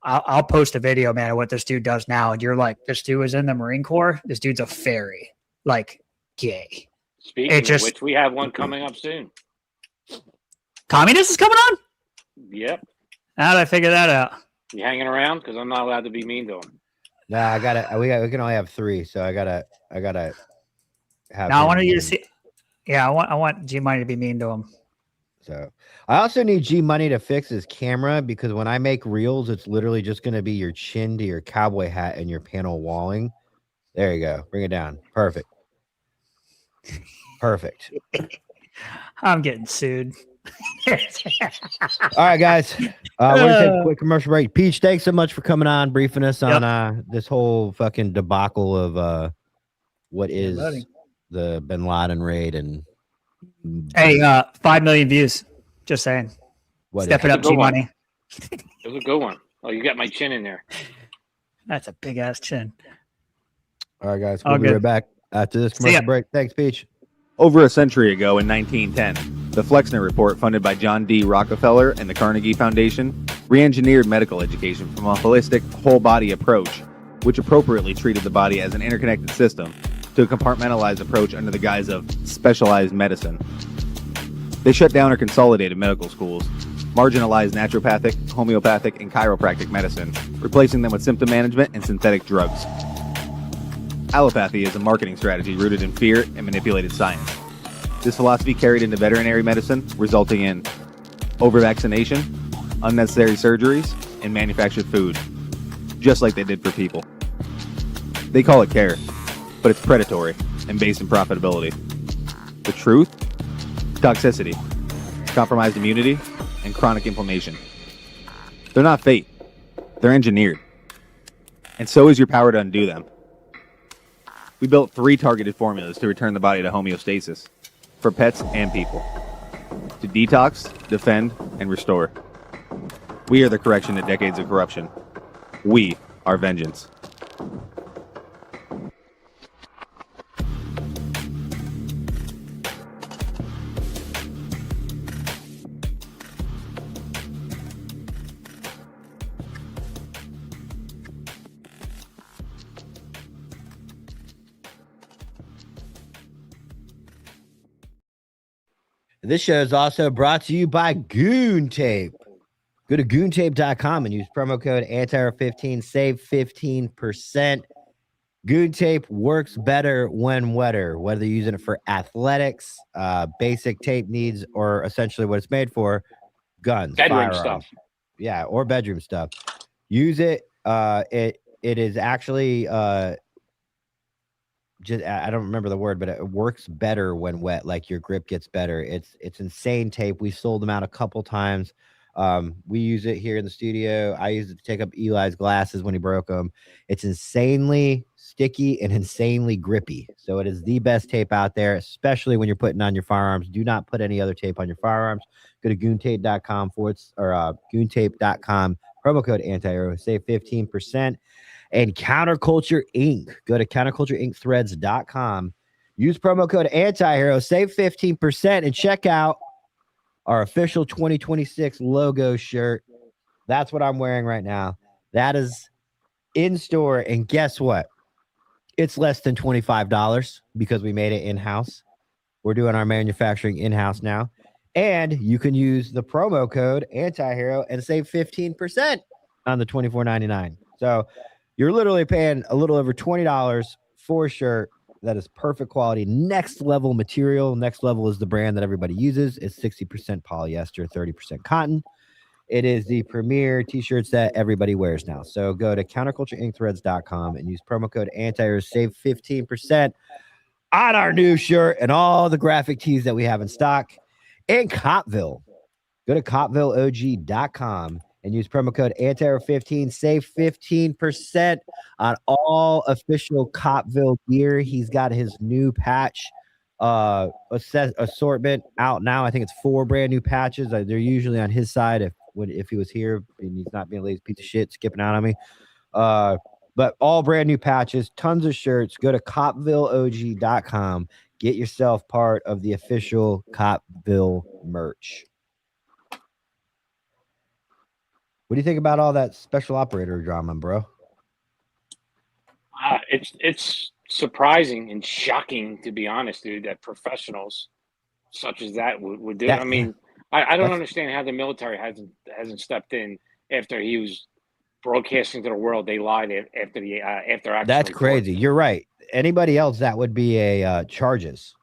I'll post a video, man, of what this dude does now. And you're like, this dude was in the Marine Corps. This dude's a fairy. Like, gay. Speaking of which, we have one coming up soon. Communist is coming on? Yep. How did I figure that out? You hanging around? Because I'm not allowed to be mean to him. Nah, we can only have 3, so I gotta have. No, I wanted you to see. Yeah, I want G Money to be mean to him. So I also need G Money to fix his camera, because when I make reels, it's literally just gonna be your chin to your cowboy hat and your panel walling. There you go. Bring it down. Perfect. I'm getting sued. All right, guys. We're gonna take a quick commercial break. Peach, thanks so much for coming on, briefing us on this whole fucking debacle of what is the Bin Laden raid. And hey, 5 million views. Just saying. Step it up, G Money. It was a good one. Oh, you got my chin in there. That's a big ass chin. All right, guys. We'll be right back after this commercial break. Thanks, Peach. Over a century ago in 1910, the Flexner Report, funded by John D. Rockefeller and the Carnegie Foundation, re-engineered medical education from a holistic, whole-body approach, which appropriately treated the body as an interconnected system, to a compartmentalized approach under the guise of specialized medicine. They shut down or consolidated medical schools, marginalized naturopathic, homeopathic, and chiropractic medicine, replacing them with symptom management and synthetic drugs. Allopathy is a marketing strategy rooted in fear and manipulated science. This philosophy carried into veterinary medicine, resulting in over-vaccination, unnecessary surgeries, and manufactured food, just like they did for people. They call it care, but it's predatory and based in profitability. The truth? Toxicity, compromised immunity, and chronic inflammation. They're not fate. They're engineered. And so is your power to undo them. We built 3 targeted formulas to return the body to homeostasis, for pets and people, to detox, defend, and restore. We are the correction to decades of corruption. We are vengeance. This show is also brought to you by Goon Tape. Go to goontape.com and use promo code ANTIHERO15, save 15%. Goon Tape works better when wetter, whether you're using it for athletics, basic tape needs, or essentially what it's made for, guns, bedroom firearms. stuff. Yeah, or bedroom stuff. Use it. It is actually I don't remember the word, but it works better when wet. Like your grip gets better. It's insane tape. We sold them out a couple times. We use it here in the studio. I used it to take up Eli's glasses when he broke them. It's insanely sticky and insanely grippy. So it is the best tape out there, especially when you're putting on your firearms. Do not put any other tape on your firearms. Go to goontape.com goontape.com, promo code anti-hero, save 15%. And Counterculture Inc. Go to countercultureincthreads.com. Use promo code anti-hero, save 15%, and check out our official 2026 logo shirt. That's what I'm wearing right now. That is in store. And guess what? It's less than $25 because we made it in-house. We're doing our manufacturing in-house now. And you can use the promo code anti-hero and save 15% on the $24.99. So you're literally paying a little over $20 for a shirt that is perfect quality, next level material. Next Level is the brand that everybody uses. It's 60% polyester, 30% cotton. It is the premier t-shirts that everybody wears now. So go to countercultureincthreads.com and use promo code anti-hero, save 15% on our new shirt and all the graphic tees that we have in stock. In Copville, go to copvilleog.com and use promo code anti-hero15, save 15% on all official Copville gear. He's got his new patch assortment out now. I think it's 4 brand new patches. They're usually on his side if he was here and he's not being a lazy piece of shit skipping out on me. But all brand new patches, tons of shirts. Go to copvilleog.com. Get yourself part of the official Copville merch. What do you think about all that special operator drama, bro? It's surprising and shocking, to be honest, dude, that professionals such as that would do it. I mean, I don't understand how the military hasn't stepped in after he was broadcasting to the world. They lied after action. That's report. crazy. You're right. Anybody else, that would be a charges.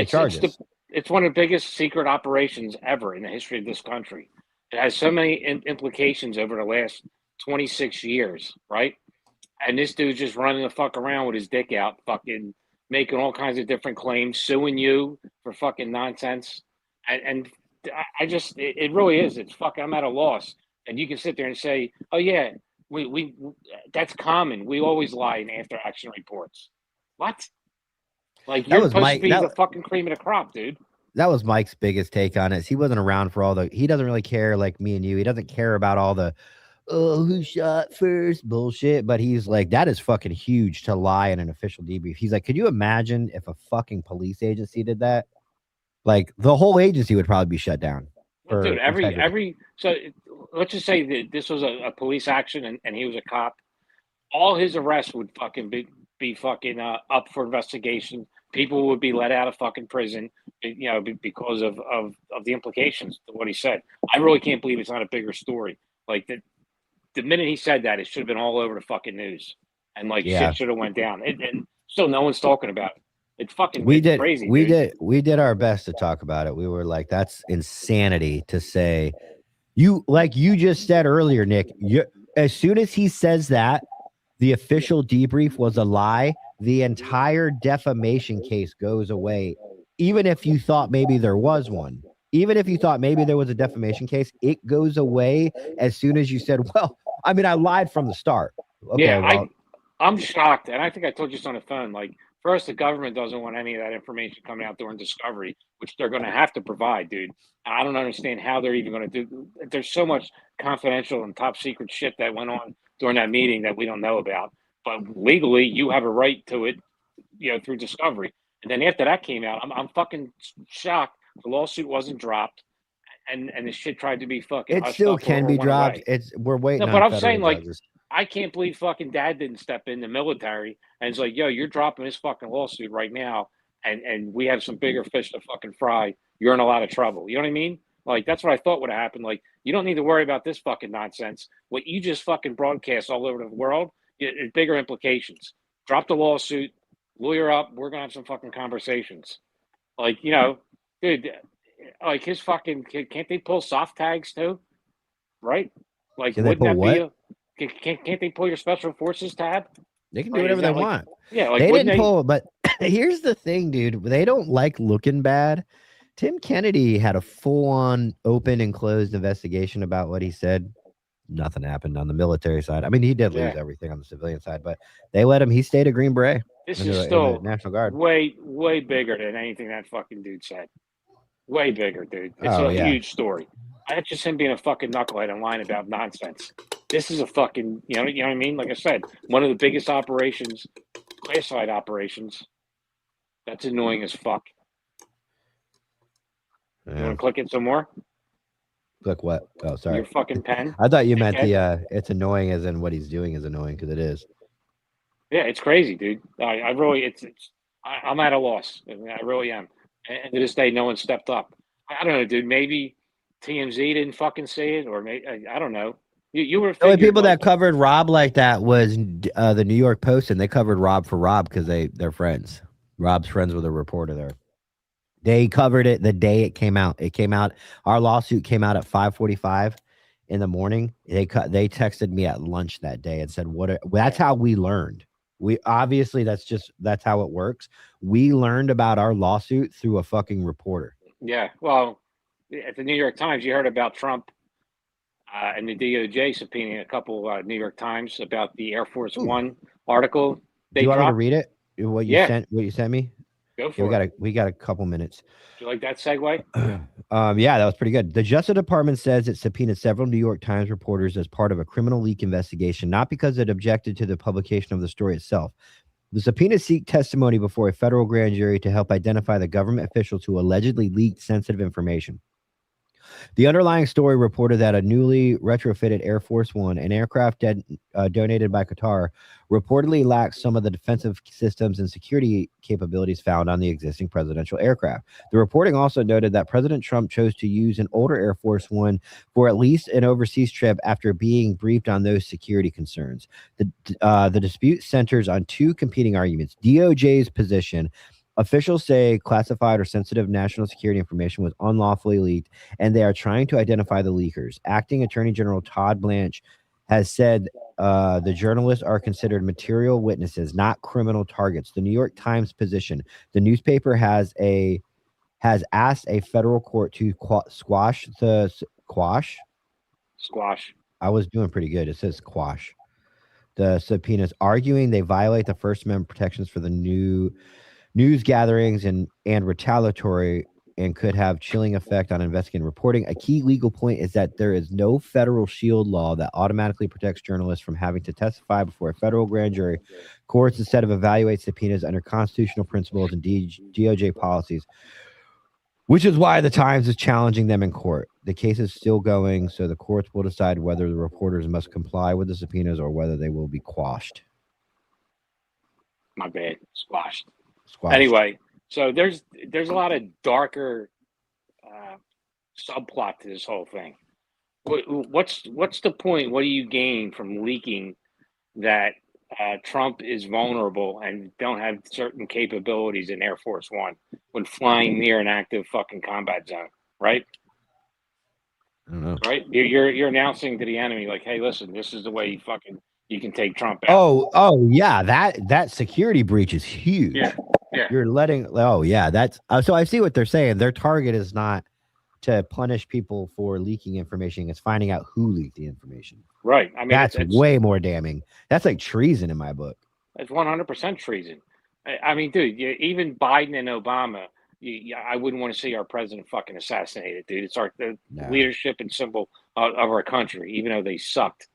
Charges. It's one of the biggest secret operations ever in the history of this country. It has so many implications over the last 26 years, right? And this dude's just running the fuck around with his dick out, fucking making all kinds of different claims, suing you for fucking nonsense. And I just, it really is. It's fucking, I'm at a loss. And you can sit there and say, oh yeah, we that's common. We always lie in after action reports. What? Like, you're supposed to be the fucking cream of the crop, dude. That was Mike's biggest take on it. He wasn't around for he doesn't really care like me and you. He doesn't care about all the, who shot first bullshit. But he's like, that is fucking huge to lie in an official debrief. He's like, could you imagine if a fucking police agency did that? Like, the whole agency would probably be shut down. Dude, so let's just say that this was a police action and he was a cop. All his arrests would fucking be fucking up for investigation. People would be let out of fucking prison, because of the implications of what he said. I really can't believe it's not a bigger story. Like, the minute he said that, it should have been all over the fucking news, and shit should have went down. And still, no one's talking about it. It's fucking crazy. We did our best to talk about it. We were like, that's insanity to say. You just said earlier, Nick. As soon as he says that, the official debrief was a lie, the entire defamation case goes away. Even if you thought maybe there was one, even if you thought maybe there was a defamation case, it goes away as soon as you said, well, I mean, I lied from the start. Okay, yeah, I'm shocked. And I think I told you this on the phone. Like, first, the government doesn't want any of that information coming out during discovery, which they're going to have to provide, dude. I don't understand how they're even going to do. There's so much confidential and top secret shit that went on during that meeting that we don't know about. But legally, you have a right to it, through discovery. And then after that came out, I'm fucking shocked. The lawsuit wasn't dropped, and the shit tried to be fucking. It still can be dropped. We're waiting. No, but I'm saying, like, I can't believe fucking dad didn't step in the military and it's like, yo, you're dropping this fucking lawsuit right now, and we have some bigger fish to fucking fry. You're in a lot of trouble. You know what I mean? Like, that's what I thought would have happened. Like, you don't need to worry about this fucking nonsense. What you just fucking broadcast all over the world, it's bigger implications. Drop the lawsuit, lawyer up. We're gonna have some fucking conversations. Like, dude, like his fucking, can't they pull soft tags too? Right? Like, wouldn't that be can't they pull your special forces tab? They can do whatever they want. Yeah, like they wouldn't didn't pull, but here's the thing, dude. They don't like looking bad. Tim Kennedy had a full-on open and closed investigation about what he said. Nothing happened on the military side. I mean, he did lose everything on the civilian side, but they let him. He stayed a Green Beret. This in is the still National Guard. way bigger than anything that fucking dude said. Way bigger, dude. It's a huge story. That's just him being a fucking knucklehead and lying about nonsense. This is a fucking, you know what I mean? Like I said, one of the biggest operations, classified operations. That's annoying as fuck. You want to click it some more? Click what? Oh, sorry. Your fucking pen. I thought you meant it's annoying as in what he's doing is annoying, because it is. Yeah, it's crazy, dude. I really, I'm at a loss. I mean, I really am. And to this day, no one stepped up. I don't know, dude. Maybe TMZ didn't fucking say it, or maybe I don't know. You were the only people that covered Rob like that was the New York Post, and they covered Rob for Rob because they're friends. Rob's friends with a reporter there. They covered it the day it came out. It came out. Our lawsuit came out at 5:45 in the morning. They texted me at lunch that day and said, that's how we learned. We obviously that's how it works. We learned about our lawsuit through a fucking reporter. Yeah. Well, at the New York Times, you heard about Trump and the DOJ subpoenaing a couple New York Times about the Air Force One article. Do you want me to read it? What you sent me? Go for it. We got a couple minutes. Do you like that segue? Yeah, that was pretty good. The Justice Department says it subpoenaed several New York Times reporters as part of a criminal leak investigation, not because it objected to the publication of the story itself. The subpoenas seek testimony before a federal grand jury to help identify the government officials who allegedly leaked sensitive information. The underlying story reported that a newly retrofitted Air Force One, an aircraft donated by Qatar, reportedly lacks some of the defensive systems and security capabilities found on the existing presidential aircraft. The reporting also noted that President Trump chose to use an older Air Force One for at least an overseas trip after being briefed on those security concerns. The dispute centers on two competing arguments. DOJ's position: officials say classified or sensitive national security information was unlawfully leaked, and they are trying to identify the leakers. Acting Attorney General Todd Blanche has said the journalists are considered material witnesses, not criminal targets. The New York Times position: the newspaper has asked a federal court to squash. I was doing pretty good. It says quash the subpoenas, arguing they violate the First Amendment protections for the news gatherings and retaliatory and could have chilling effect on investigative reporting. A key legal point is that there is no federal shield law that automatically protects journalists from having to testify before a federal grand jury. Courts instead of evaluate subpoenas under constitutional principles and DOJ policies, which is why the Times is challenging them in court. The case is still going, so the courts will decide whether the reporters must comply with the subpoenas or whether they will be quashed. My bad. Squashed. Anyway, so there's a lot of darker subplot to this whole thing. What's the point? What do you gain from leaking that Trump is vulnerable and don't have certain capabilities in Air Force One when flying near an active fucking combat zone, right? I don't know. Right? You're announcing to the enemy, like, hey, listen, this is the way you can take Trump out. Oh yeah, that security breach is huge. Yeah. You're letting. Oh yeah, that's so I see what they're saying. Their target is not to punish people for leaking information; it's finding out who leaked the information. Right. I mean, that's way more damning. That's like treason in my book. It's 100% treason. I mean, dude, even Biden and Obama, I wouldn't want to see our president fucking assassinated, dude. It's the leadership and symbol of our country, even though they sucked.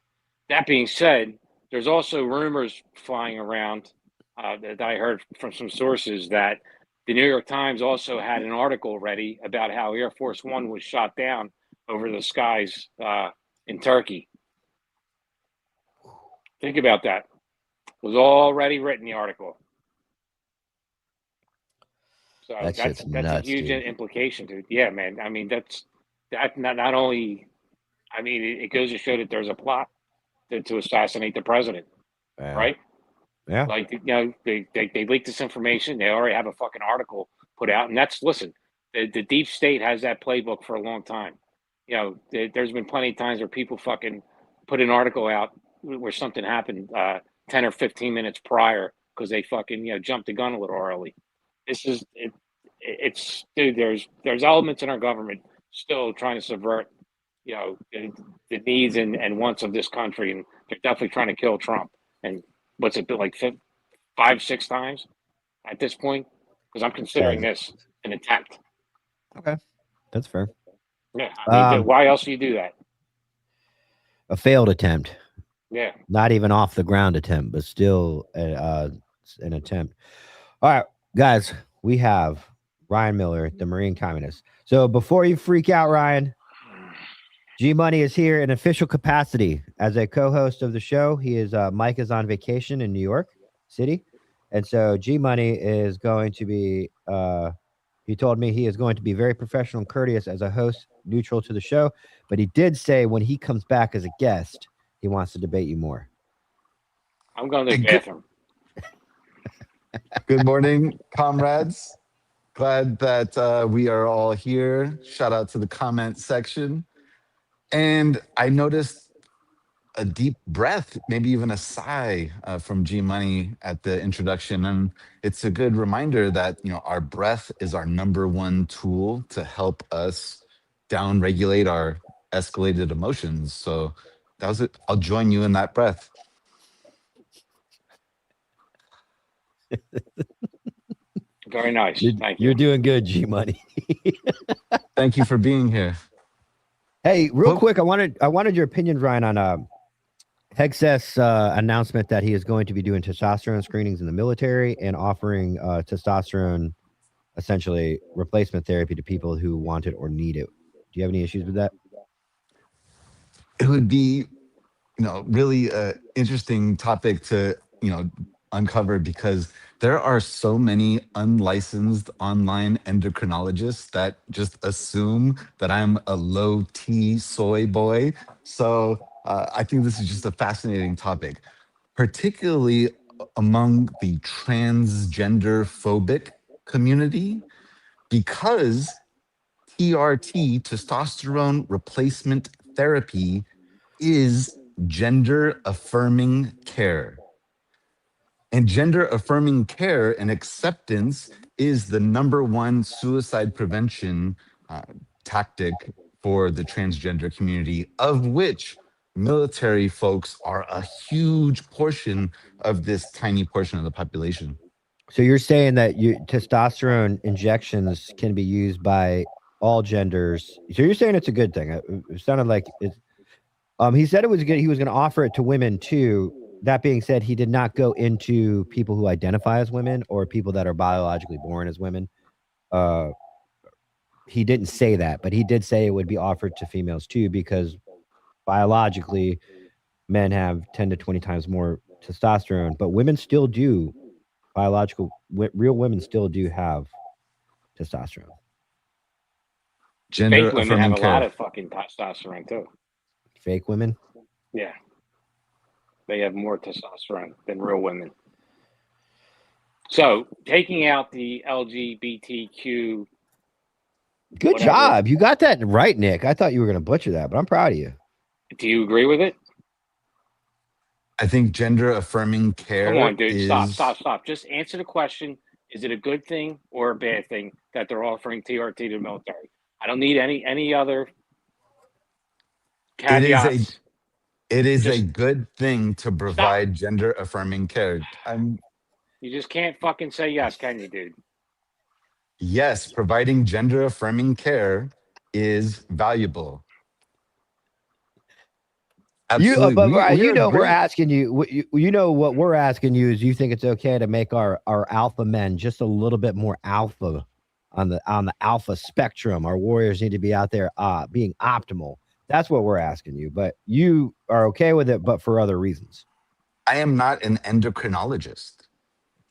That being said, there's also rumors flying around that I heard from some sources that the New York Times also had an article ready about how Air Force One was shot down over the skies in Turkey. Think about that. It was already written, the article. So that's nuts, a huge implication, dude. Yeah, man. I mean, that not only, I mean, it goes to show that there's a plot to assassinate the president, right? Yeah. Like, they leaked this information. They already have a fucking article put out, and listen, the deep state has that playbook for a long time. There's been plenty of times where people fucking put an article out where something happened 10 or 15 minutes prior because they fucking, jumped the gun a little early. This is it. It's dude. There's elements in our government still trying to subvert, the needs and wants of this country, and they're definitely trying to kill Trump. And what's it been like 5, 6 times at this point? Because I'm considering this an attempt. Okay, that's fair. Yeah, I mean, why else do you do that? A failed attempt. Yeah. Not even off the ground attempt, but still an attempt. All right, guys, we have Ryan Miller, the Marine Communist. So before you freak out, Ryan, G Money is here in official capacity as a co-host of the show. Mike is on vacation in New York City. And so G Money is going to be, he told me he is going to be very professional and courteous as a host, neutral to the show. But he did say when he comes back as a guest, he wants to debate you more. I'm going to the bathroom. Good morning, comrades. Glad that we are all here. Shout out to the comment section. And I noticed a deep breath, maybe even a sigh from G Money at the introduction. And it's a good reminder that, our breath is our #1 tool to help us down-regulate our escalated emotions. So that was it. I'll join you in that breath. Very nice. Thank you. You're doing good, G Money. Thank you for being here. Hey, real quick, I wanted your opinion, Ryan, on Hegseth's announcement that he is going to be doing testosterone screenings in the military and offering testosterone, essentially replacement therapy to people who want it or need it. Do you have any issues with that? It would be, really interesting topic to, uncover, because there are so many unlicensed online endocrinologists that just assume that I'm a low T soy boy. So I think this is just a fascinating topic, particularly among the transgender phobic community, because TRT, testosterone replacement therapy, is gender affirming care. And gender affirming care and acceptance is the #1 suicide prevention tactic for the transgender community, of which military folks are a huge portion of this tiny portion of the population. So you're saying that testosterone injections can be used by all genders. So you're saying it's a good thing. It sounded like it's. He said it was good. He was going to offer it to women too. That being said, he did not go into people who identify as women or people that are biologically born as women. He didn't say that, but he did say it would be offered to females too, because biologically, men have 10 to 20 times more testosterone, but women still do. Real women still do have testosterone. Gender Fake women have a lot of fucking testosterone too. Fake women? Yeah. They have more testosterone than real women. So taking out the LGBTQ. Good job. You got that right, Nick. I thought you were going to butcher that, but I'm proud of you. Do you agree with it? I think gender affirming care. Come on, dude. Stop. Just answer the question. Is it a good thing or a bad thing that they're offering TRT to the military? I don't need any other caveats. It is a good thing to provide gender affirming care. You just can't fucking say yes, can you, dude? Yes, providing gender affirming care is valuable. Absolutely. We're asking you. What we're asking you is, you think it's okay to make our alpha men just a little bit more alpha on the alpha spectrum? Our warriors need to be out there being optimal. That's what we're asking you. But you are okay with it, but for other reasons. I am not an endocrinologist.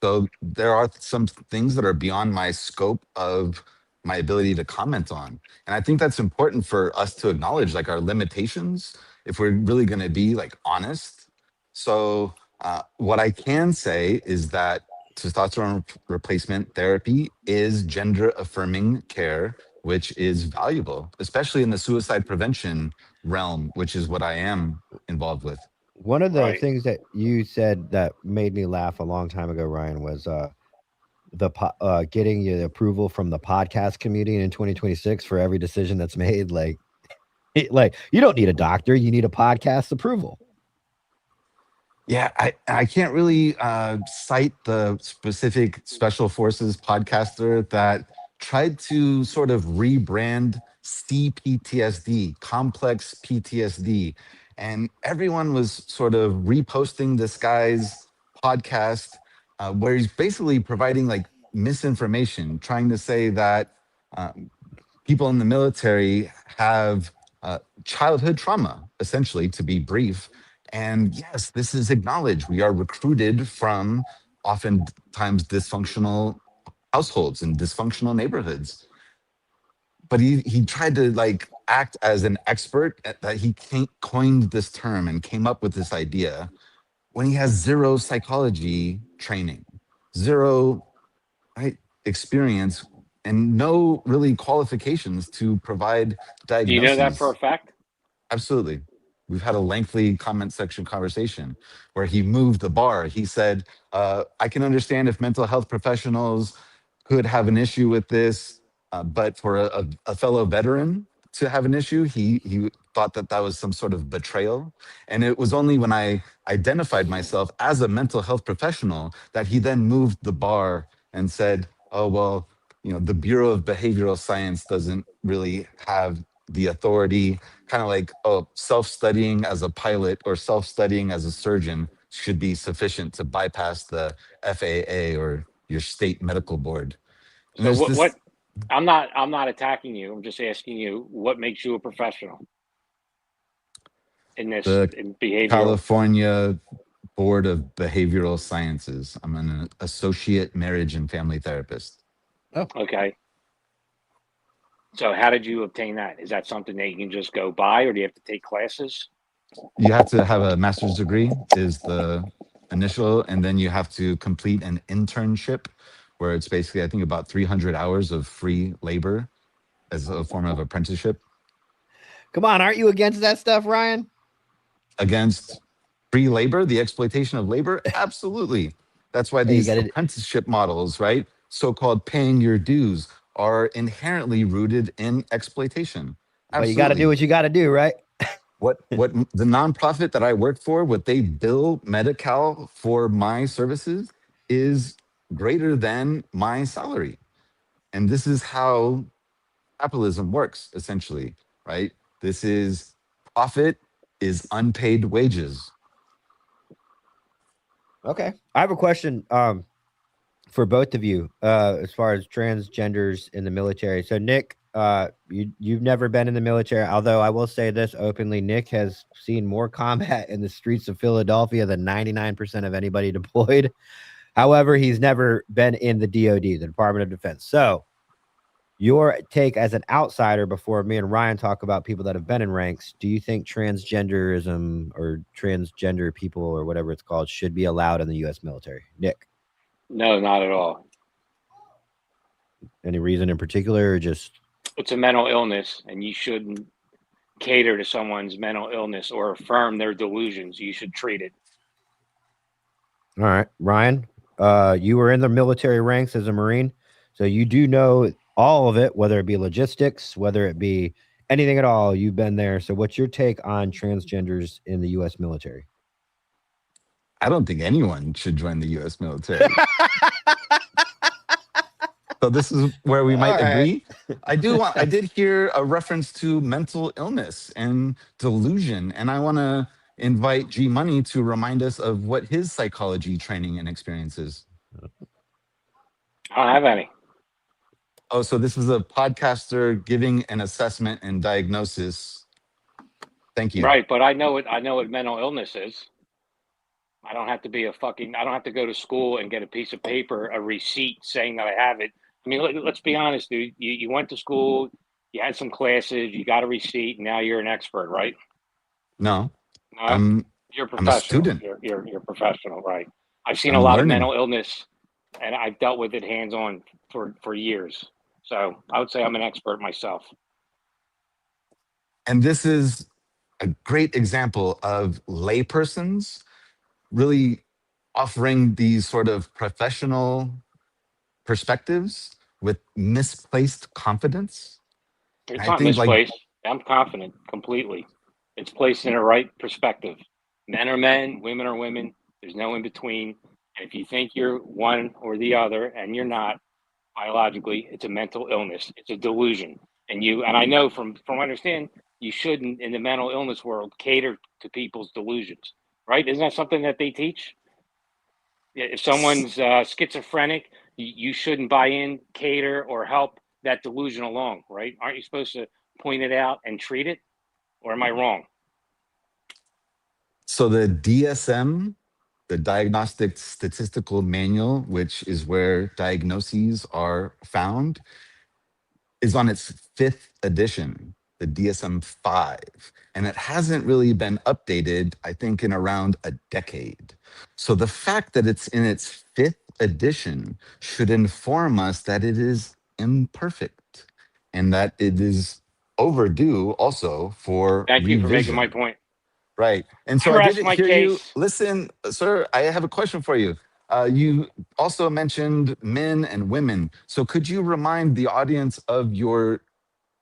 So there are some things that are beyond my scope of my ability to comment on. And I think that's important for us to acknowledge, like, our limitations, if we're really going to be honest. So what I can say is that testosterone replacement therapy is gender affirming care, which is valuable, especially in the suicide prevention realm, which is what I am involved with. One of the Right. things that you said that made me laugh a long time ago, Ryan, was getting the approval from the podcast community in 2026 for every decision that's made. Like you don't need a doctor, you need a podcast approval. Yeah, I can't really cite the specific special forces podcaster that tried to sort of rebrand CPTSD, complex PTSD. And everyone was sort of reposting this guy's podcast where he's basically providing like misinformation, trying to say that people in the military have childhood trauma, essentially, to be brief. And yes, this is acknowledged. We are recruited from oftentimes dysfunctional households and dysfunctional neighborhoods. But he tried to like act as an expert that he coined this term and came up with this idea when he has zero psychology training, zero experience, and no really qualifications to provide diagnoses. Do you know that for a fact? Absolutely. We've had a lengthy comment section conversation where he moved the bar. He said, I can understand if mental health professionals could have an issue with this, but for a fellow veteran to have an issue, he thought that that was some sort of betrayal. And it was only when I identified myself as a mental health professional that he then moved the bar and said, oh, well, the Bureau of Behavioral Science doesn't really have the authority, kind of like, oh, self-studying as a pilot or self-studying as a surgeon should be sufficient to bypass the FAA or your state medical board. And so what I'm not attacking you. I'm just asking you, what makes you a professional in this in behavioral? California Board of Behavioral Sciences. I'm an associate marriage and family therapist. Oh, okay. So how did you obtain that? Is that something that you can just go by, or do you have to take classes? You have to have a master's degree is the initial, and then you have to complete an internship where it's basically, I think, about 300 hours of free labor as a form of apprenticeship. Come on, aren't you against that stuff, Ryan? Against free labor, the exploitation of labor? Absolutely. That's why these apprenticeship models, right? So-called paying your dues are inherently rooted in exploitation. But you got to do what you got to do, right? What the nonprofit that I work for, what they bill Medi-Cal for my services is greater than my salary. And this is how capitalism works, essentially, right? This is profit is unpaid wages. Okay. I have a question for both of you as far as transgenders in the military. So Nick, you've never been in the military, although I will say this openly, Nick has seen more combat in the streets of Philadelphia than 99% of anybody deployed. However, he's never been in the DOD, the Department of Defense. So your take as an outsider before me and Ryan talk about people that have been in ranks, do you think transgenderism or transgender people or whatever it's called should be allowed in the U.S. military? Nick? No, not at all. Any reason in particular, or just? It's a mental illness, and you shouldn't cater to someone's mental illness or affirm their delusions. You should treat it. All right. Ryan, you were in the military ranks as a Marine, so you do know all of it, whether it be logistics, whether it be anything at all. You've been there. So what's your take on transgenders in the U.S. military? I don't think anyone should join the U.S. military. So this is where we might agree. I did hear a reference to mental illness and delusion, and I want to invite G Money to remind us of what his psychology training and experience is. I don't have any. Oh, so this is a podcaster giving an assessment and diagnosis. Thank you. Right, but I know what mental illness is. I don't have to I don't have to go to school and get a piece of paper, a receipt saying that I have it. I mean, let's be honest, dude. You went to school, you had some classes, you got a receipt, and now you're an expert, right? No, you're professional. I'm a student. You're professional, right? I've seen a lot of mental illness, and I've dealt with it hands-on for years. So I would say I'm an expert myself. And this is a great example of laypersons really offering these sort of professional perspectives with misplaced confidence. It's And I not think like, misplaced. I'm confident completely. It's placed in the right perspective. Men are men, women are women. There's no in between. And if you think you're one or the other and you're not, biologically, it's a mental illness. It's a delusion. And I know from what I understand, you shouldn't in the mental illness world cater to people's delusions, right? Isn't that something that they teach? If someone's schizophrenic, you shouldn't buy in, cater, or help that delusion along, right? Aren't you supposed to point it out and treat it? Or am I wrong? so the DSM, the Diagnostic Statistical Manual, which is where diagnoses are found, is on its 5th edition, the DSM-5, and it hasn't really been updated, I think, in around a decade. So the fact that it's in its 5th edition should inform us that it is imperfect and that it is overdue also for Thank you for making my revision. point. Right. And so I I rest didn't my hear you. case. Listen, sir, I have a question for you. You also mentioned men and women. So could you remind the audience of your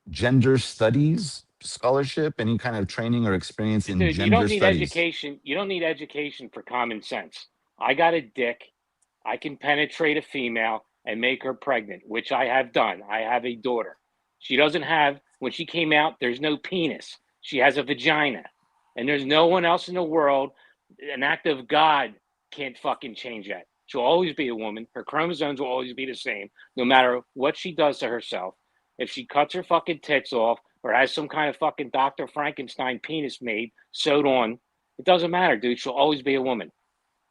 gender studies scholarship, any kind of training or experience in Dude, you gender don't need studies? education. You don't need education for common sense. I got a dick. I can penetrate a female and make her pregnant, which I have done. I have a daughter. She doesn't have, when she came out, there's no penis. She has a vagina. And there's no one else in the world, an act of God can't fucking change that. She'll always be a woman. Her chromosomes will always be the same, no matter what she does to herself. If she cuts her fucking tits off or has some kind of fucking Dr. Frankenstein penis made, sewed on, it doesn't matter, dude. She'll always be a woman.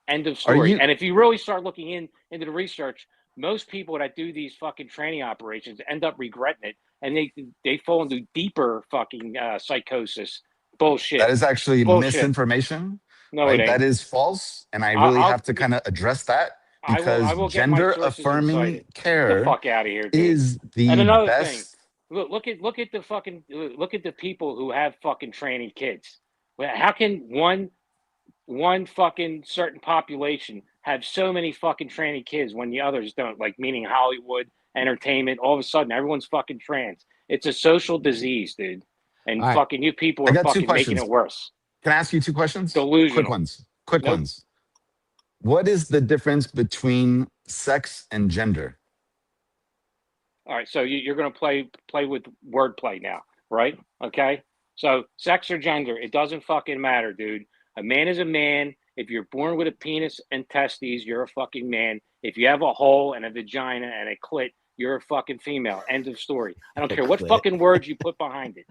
End of Are story. you And if you really start looking into the research, most people that do these fucking training operations end up regretting it, and they fall into deeper fucking psychosis. that Bullshit. is actually Bullshit. misinformation, No, it right? ain't. That is false. And I really I'll have to kind of address that I because will get my gender sources and cite affirming it. Get the care fuck out of here, dude. is And the another thing, best. look at the people who have fucking training kids. How can one fucking certain population have so many fucking tranny kids when the others don't, like meaning Hollywood, entertainment, all of a sudden everyone's fucking trans. It's a social disease, dude. And All right. fucking you people I are got 2 fucking making questions. it worse. Can I ask you 2 questions? Delusional. Quick ones. Quick Nope. ones. What is the difference between sex and gender? All right, so you're going to play with wordplay now, right? Okay. So sex or gender, it doesn't fucking matter, dude. A man is a man. If you're born with a penis and testes, you're a fucking man. If you have a hole and a vagina and a clit, you're a fucking female. End of story. I don't care what fucking words you put behind it.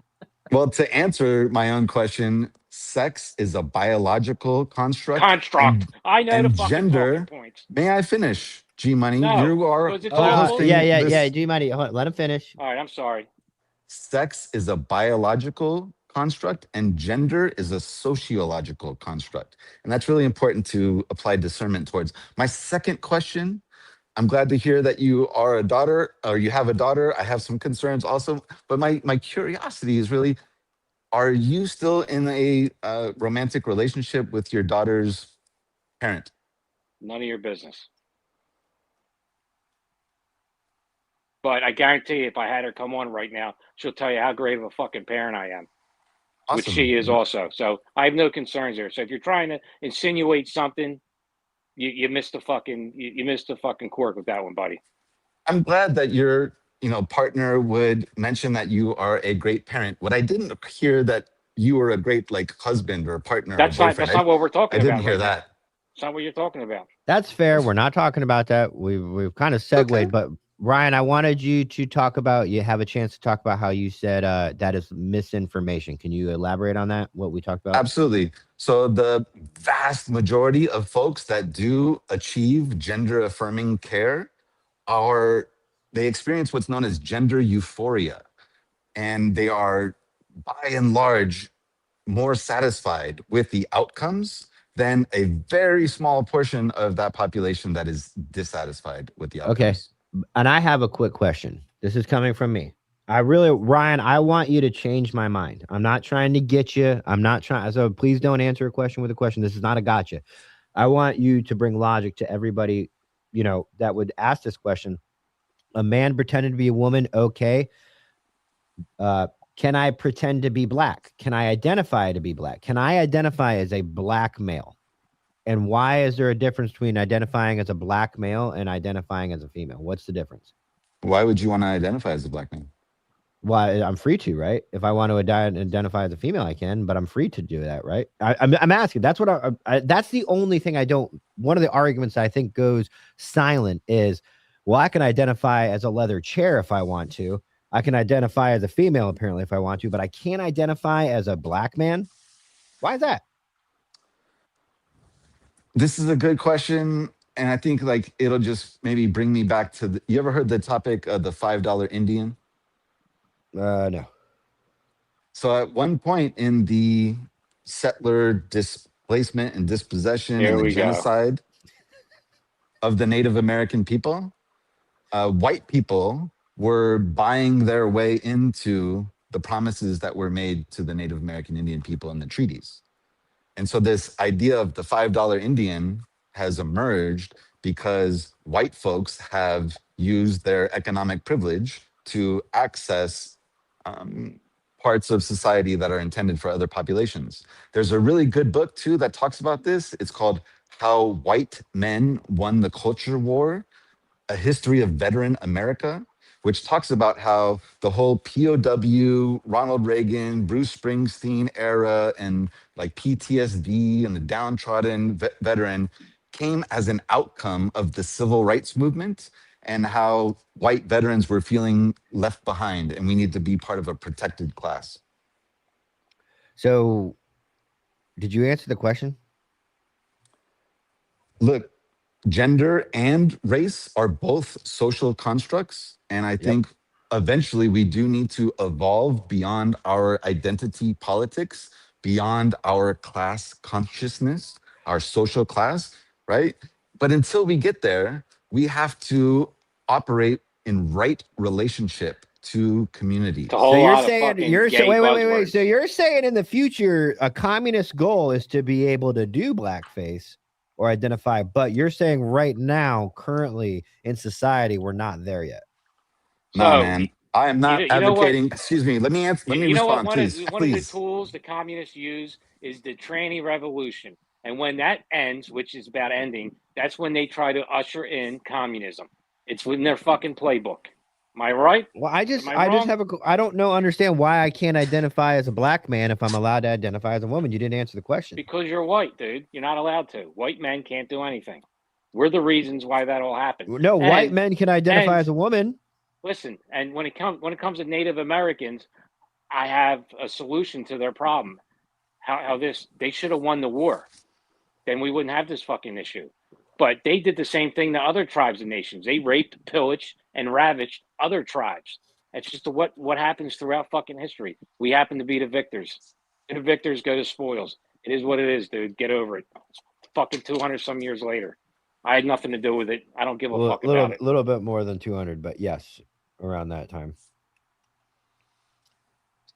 Well, to answer my own question, sex is a biological construct. I know the fucking gender. talking points. May I finish, G Money? No, You are because it's all co-hosting. Yeah. G Money, let him finish. All right, I'm sorry. Sex is a biological construct and gender is a sociological construct. And that's really important to apply discernment towards. My second question, I'm glad to hear that you are a daughter or you have a daughter. I have some concerns also, but my curiosity is really, are you still in a romantic relationship with your daughter's parent? None of your business. But I guarantee if I had her come on right now, she'll tell you how great of a fucking parent I am. Awesome. Which she is also. So I have no concerns there. So if you're trying to insinuate something, you missed the fucking cork with that one, buddy. I'm glad that your partner would mention that you are a great parent. What I didn't hear that you were a great husband or partner. That's or boyfriend. That's not what we're talking about. I didn't hear that. It's not what you're talking about. That's fair. We're not talking about that. We've kind of segued, okay. But Ryan, I wanted you to talk about. You have a chance to talk about how you said that is misinformation. Can you elaborate on that? What we talked about? Absolutely. So the vast majority of folks that do achieve gender affirming care they experience what's known as gender euphoria, and they are by and large more satisfied with the outcomes than a very small portion of that population that is dissatisfied with the outcomes. Okay. And I have a quick question. This is coming from me. Ryan, I want you to change my mind. I'm not trying to get you. I'm not trying. So please don't answer a question with a question. This is not a gotcha. I want you to bring logic to everybody, that would ask this question. A man pretending to be a woman. Okay. Can I pretend to be black? Can I identify to be black? Can I identify as a black male? And why is there a difference between identifying as a black male and identifying as a female? What's the difference? Why would you want to identify as a black man? Well, I'm free to, right? If I want to identify as a female, I can, but I'm free to do that, right? I'm asking. That's what that's the only thing I don't. One of the arguments I think goes silent is, well, I can identify as a leather chair if I want to. I can identify as a female apparently if I want to, but I can't identify as a black man. Why is that? This is a good question, and I think like it'll just maybe bring me back to you ever heard the topic of the $5 Indian? No. So at one point in the settler displacement and dispossession and the genocide of the Native American people, white people were buying their way into the promises that were made to the Native American Indian people in the treaties. And so this idea of the $5 Indian has emerged because white folks have used their economic privilege to access parts of society that are intended for other populations. There's a really good book too that talks about this. It's called How White Men Won the Culture War, A History of Veteran America, which talks about how the whole POW, Ronald Reagan, Bruce Springsteen era, and like PTSD and the downtrodden veteran came as an outcome of the civil rights movement and how white veterans were feeling left behind and we need to be part of a protected class. So did you answer the question? Look, gender and race are both social constructs. And I think eventually we do need to evolve beyond our identity politics, beyond our class consciousness, our social class, right? But until we get there, we have to operate in right relationship to community. So you're saying wait. So you're saying in the future, a communist goal is to be able to do blackface or identify, but you're saying right now, currently in society, we're not there yet. No, man. I am not advocating. Excuse me. Let me answer. Let me respond, please. One of the tools the communists use is the tranny revolution. And when that ends, which is about ending, that's when they try to usher in communism. It's in their fucking playbook. Am I right? Well, I don't understand why I can't identify as a black man if I'm allowed to identify as a woman. You didn't answer the question. Because you're white, dude. You're not allowed to. White men can't do anything. We're the reasons why that all happened. No, white men can identify as a woman. Listen, and when it comes to Native Americans, I have a solution to their problem. They should have won the war. Then we wouldn't have this fucking issue. But they did the same thing to other tribes and nations. They raped, pillaged, and ravaged other tribes. That's just what happens throughout fucking history. We happen to be the victors. The victors go to spoils. It is what it is, dude. Get over it. It's fucking 200 some years later. I had nothing to do with it. I don't give a fuck about it. A little bit more than 200, but yes, around that time.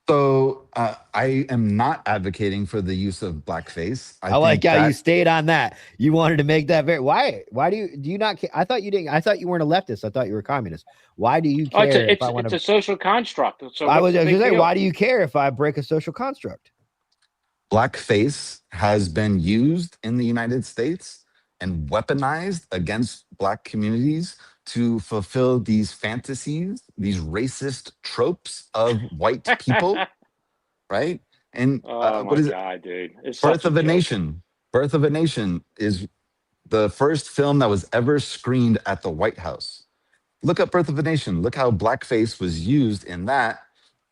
So I am not advocating for the use of blackface. I like how you stayed on that. You wanted to make that very. Why do you not? I thought you didn't. I thought you weren't a leftist. I thought you were a communist. Why do you care? It's a social construct. So I was going to say, why do you care if I break a social construct? Blackface has been used in the United States and weaponized against Black communities to fulfill these fantasies, these racist tropes of white people, right? And what is it? Dude. Birth of a Nation. Birth of a Nation is the first film that was ever screened at the White House. Look up Birth of a Nation. Look how blackface was used in that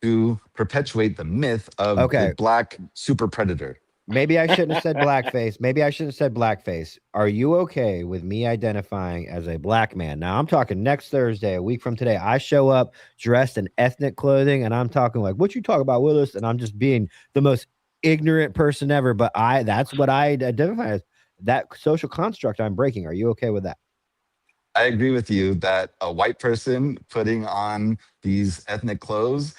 to perpetuate the myth of the Black super predator. Maybe I shouldn't have said blackface. Are you okay with me identifying as a black man? Now I'm talking next Thursday, a week from today. I show up dressed in ethnic clothing and I'm talking like, what you talk about, Willis? And I'm just being the most ignorant person ever. But that's what I identify as, that social construct I'm breaking. Are you okay with that? I agree with you that a white person putting on these ethnic clothes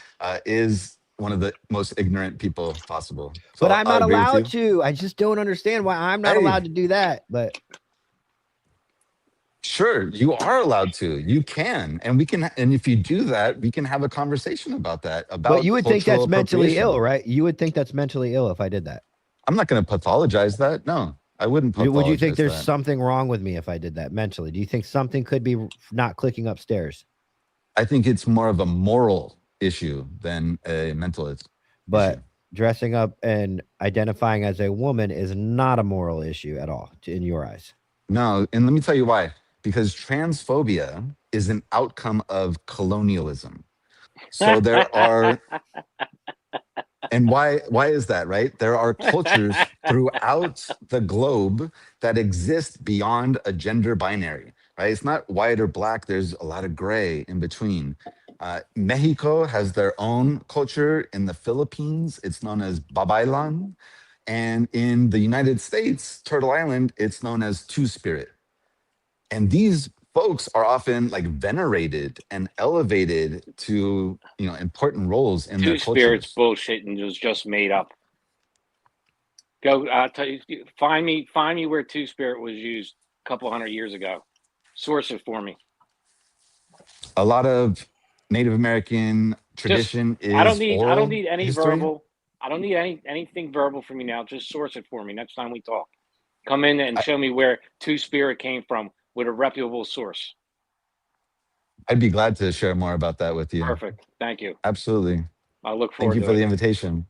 is one of the most ignorant people possible. So But I'm I'll not agree with allowed you. to. I just don't understand why I'm not Hey, allowed to do that. But sure, you are allowed to. You can, and we can. And if you do that, we can have a conversation about that. but About you would think cultural that's mentally ill, appropriation. right? You would think that's mentally ill if I did that. I'm not going to pathologize that. No, I wouldn't Would you think pathologize there's that. something wrong with me if I did that mentally? Do you think something could be not clicking upstairs? I think it's more of a moral issue than a mental issue. But dressing up and identifying as a woman is not a moral issue at all in your eyes. No, and let me tell you why. Because transphobia is an outcome of colonialism. So there are, and why is that, right? There are cultures throughout the globe that exist beyond a gender binary, right? It's not white or black. There's a lot of gray in between. Mexico has their own culture. In the Philippines, it's known as Babaylan. And in the United States, Turtle Island, it's known as Two-Spirit. And these folks are often like venerated and elevated to, important roles in their Two-Spirit's cultures. bullshit and was just made up. Go, I'll tell you, find me where Two-Spirit was used a couple hundred years ago. Source it for me. A lot of Native American tradition is I don't oral need any history. verbal. I don't need anything verbal from you now. Just source it for me next time we talk. Come in and show me where Two-Spirit came from with a reputable source. I'd be glad to share more about that with you. Perfect. Thank you. Absolutely. I look forward Thank you to for it. the invitation.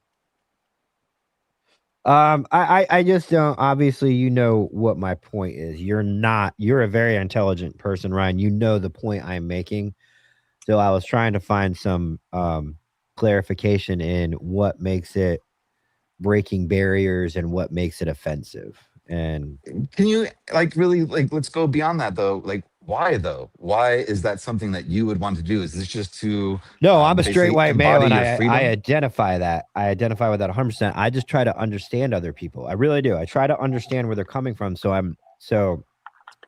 I just don't, obviously, what my point is. You're a very intelligent person, Ryan. You know the point I'm making. So I was trying to find some clarification in what makes it breaking barriers and what makes it offensive. And can you really let's go beyond that though? Why though? Why is that something that you would want to do? Is this just to no, I'm a straight white male and I identify that. I identify with that 100%. I just try to understand other people. I really do. I try to understand where they're coming from. So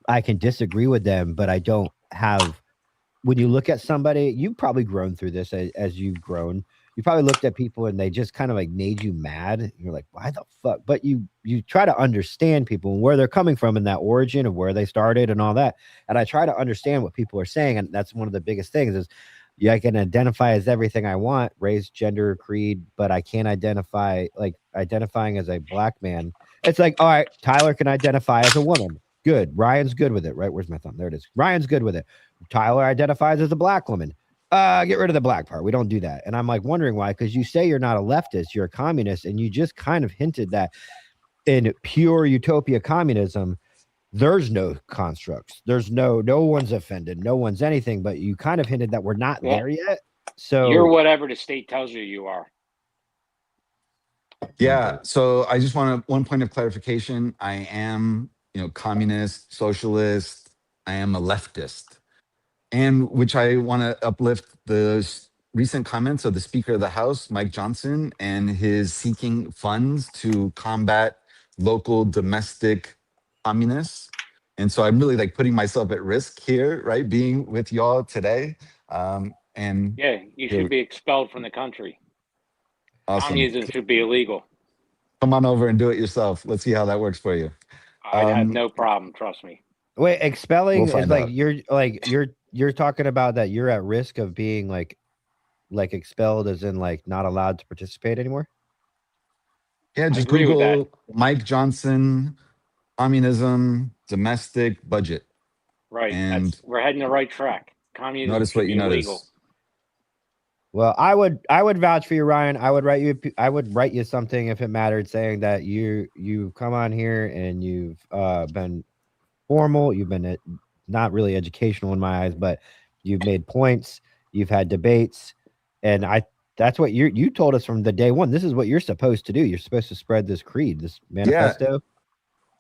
I can disagree with them, but I don't have, when you look at somebody, you've probably grown through this as you've grown. You probably looked at people and they just kind of made you mad. You're like, why the fuck? But you try to understand people and where they're coming from and that origin of where they started and all that. And I try to understand what people are saying. And that's one of the biggest things is I can identify as everything I want, race, gender, creed, but I can't identify, identifying as a black man. It's like, all right, Tyler can identify as a woman. Good. Ryan's good with it, right? Where's my thumb? There it is. Ryan's good with it. Tyler identifies as a black woman. Get rid of the black part. We don't do that. And I'm wondering why, because you say you're not a leftist, you're a communist, and you just kind of hinted that in pure utopia communism, there's no constructs. There's no one's offended. No one's anything, but you kind of hinted that we're not there yet. So you're whatever the state tells you are. Yeah. So I just want one point of clarification. I am, communist, socialist. I am a leftist. And which I want to uplift the recent comments of the Speaker of the House, Mike Johnson, and his seeking funds to combat local domestic communists. And so I'm really putting myself at risk here, right? Being with y'all today. And yeah, you should be expelled from the country. Awesome. Communism should be illegal. Come on over and do it yourself. Let's see how that works for you. I have no problem. Trust me. Wait, expelling is out. you're talking about that you're at risk of being expelled, as in not allowed to participate anymore? Yeah, just Google Mike Johnson, communism, domestic budget. Right. And we're heading the right track. Communism notice what you illegal. notice. Well, I would vouch for you, Ryan. I would write you something if it mattered, saying that you come on here and you've been formal. You've been not really educational in my eyes, but you've made points. You've had debates, and that's what you told us from the day one. This is what you're supposed to do. You're supposed to spread this creed, this manifesto. Yeah.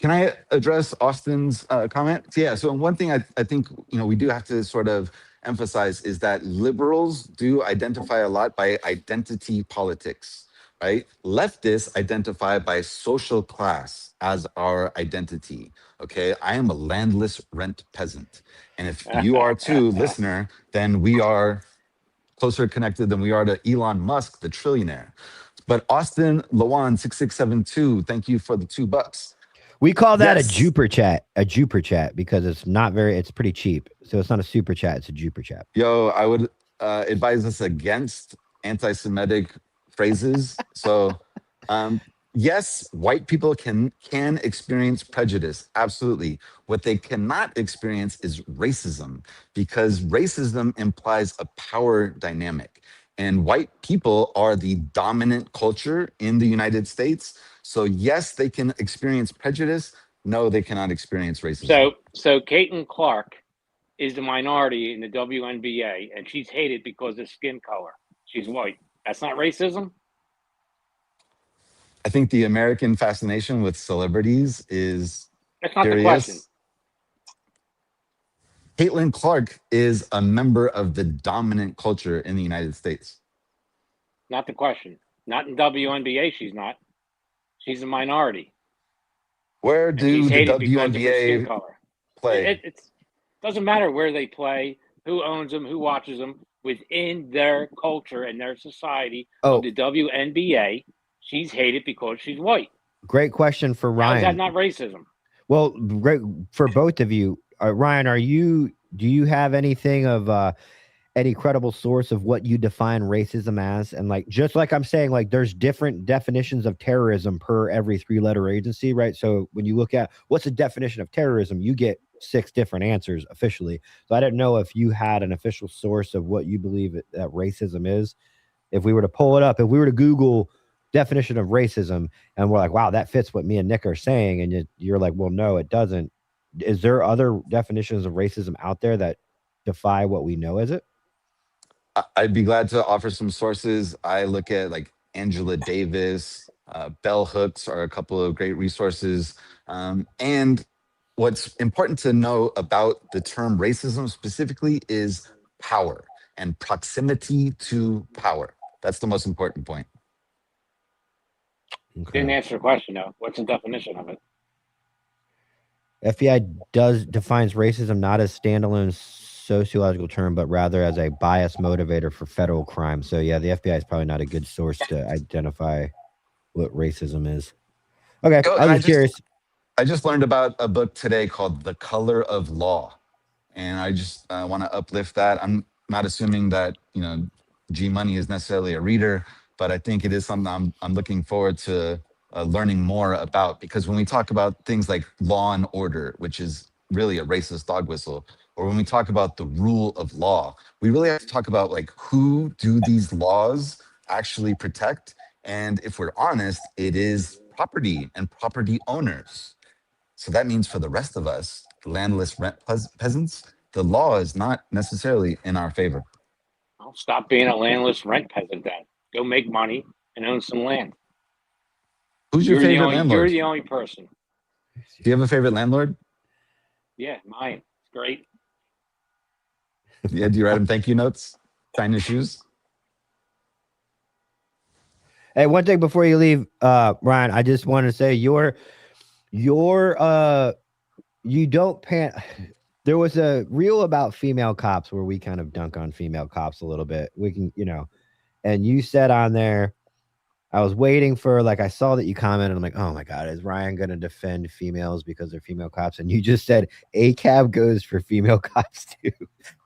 Can I address Austin's comment? Yeah. So one thing I think we do have to sort of emphasize is that liberals do identify a lot by identity politics, right? Leftists identify by social class as our identity. Okay, I am a landless rent peasant. And if you are too, listener, then we are closer connected than we are to Elon Musk, the trillionaire. But Austin Lawan 6672, thank you for the $2. We call that Yes. a Juper chat, because it's pretty cheap. So it's not a super chat, it's a Juper chat. Yo, I would advise us against anti-Semitic phrases. So, yes, white people can experience prejudice, absolutely. What they cannot experience is racism, because racism implies a power dynamic, and white people are the dominant culture in the United States. So, yes, they can experience prejudice. No, they cannot experience racism. So Caitlin Clark is the minority in the WNBA, and she's hated because of skin color. She's white. That's not racism? I think the American fascination with celebrities is That's not curious. the question. Caitlin Clark is a member of the dominant culture in the United States. Not the question. Not in WNBA, she's not. She's a minority. Where do the WNBA play? It doesn't matter where they play, who owns them, who watches them. Within their culture and their society of the WNBA, she's hated because she's white. Great question for Ryan. How is that not racism? Well, great for both of you. Ryan, do you have anything of any credible source of what you define racism as? And like, just like I'm saying, like there's different definitions of terrorism per every 3-letter agency, right? So when you look at what's the definition of terrorism, you get 6 different answers officially. So I didn't know if you had an official source of what you believe that racism is. If we were to pull it up, if we were to Google definition of racism, and we're like, wow, that fits what me and Nick are saying, and you're like, well, no, it doesn't. Is there other definitions of racism out there that defy what we know as it? I'd be glad to offer some sources. I look at like Angela Davis, bell hooks are a couple of great resources. And what's important to know about the term racism specifically is power and proximity to power. That's the most important point. Okay. Didn't answer the question though. What's the definition of it? FBI defines racism not as standalone sociological term, but rather as a bias motivator for federal crime. So yeah, the FBI is probably not a good source to identify what racism is. Okay, I was curious. I just learned about a book today called The Color of Law, and I just want to uplift that. I'm not assuming that G Money is necessarily a reader, but I think it is something I'm looking forward to learning more about, because when we talk about things like law and order, which is really a racist dog whistle, or when we talk about the rule of law, we really have to talk about like who do these laws actually protect? And if we're honest, it is property and property owners. So that means for the rest of us, landless rent peasants, the law is not necessarily in our favor. I'll stop being a landless rent peasant then. Go make money and own some land. Who's your favorite landlord? You're the only person. Do you have a favorite landlord? Yeah, mine. It's great. Yeah, do you write him thank you notes? Sign his shoes? Hey, one thing before you leave, Ryan, I just want to say you don't pan. There was a reel about female cops where we kind of dunk on female cops a little bit. We can, and you said on there, I was waiting for, like, I saw that you commented. I'm like, oh my God, is Ryan going to defend females because they're female cops? And you just said ACAB goes for female cops too.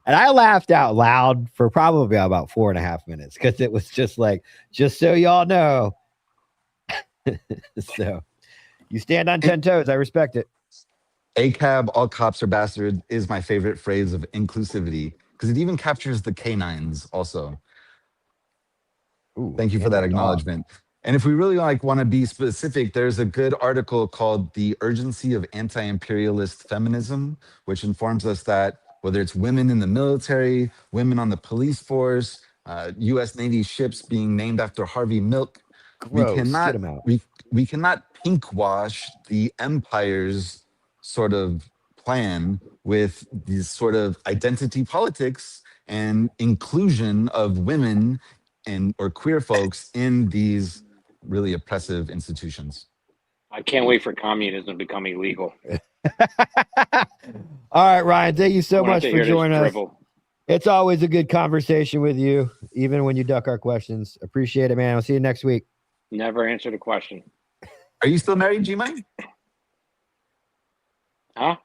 And I laughed out loud for probably about 4.5 minutes, because it was just like, just so y'all know. So you stand on 10 toes. I respect it. ACAB, all cops are bastards, is my favorite phrase of inclusivity, because it even captures the canines also. Ooh, thank you for that acknowledgement. And if we really want to be specific, there's a good article called The Urgency of Anti-Imperialist Feminism, which informs us that whether it's women in the military, women on the police force, U.S. Navy ships being named after Harvey Milk, Gross. we cannot pinkwash the empire's sort of plan with these sort of identity politics and inclusion of women or queer folks in these really oppressive institutions. I can't wait for communism to become illegal. All right, Ryan, thank you so I want much to for hear this joining us. drivel. It's always a good conversation with you, even when you duck our questions. Appreciate it, man. I'll see you next week. Never answered a question. Are you still married, G-Money? Huh?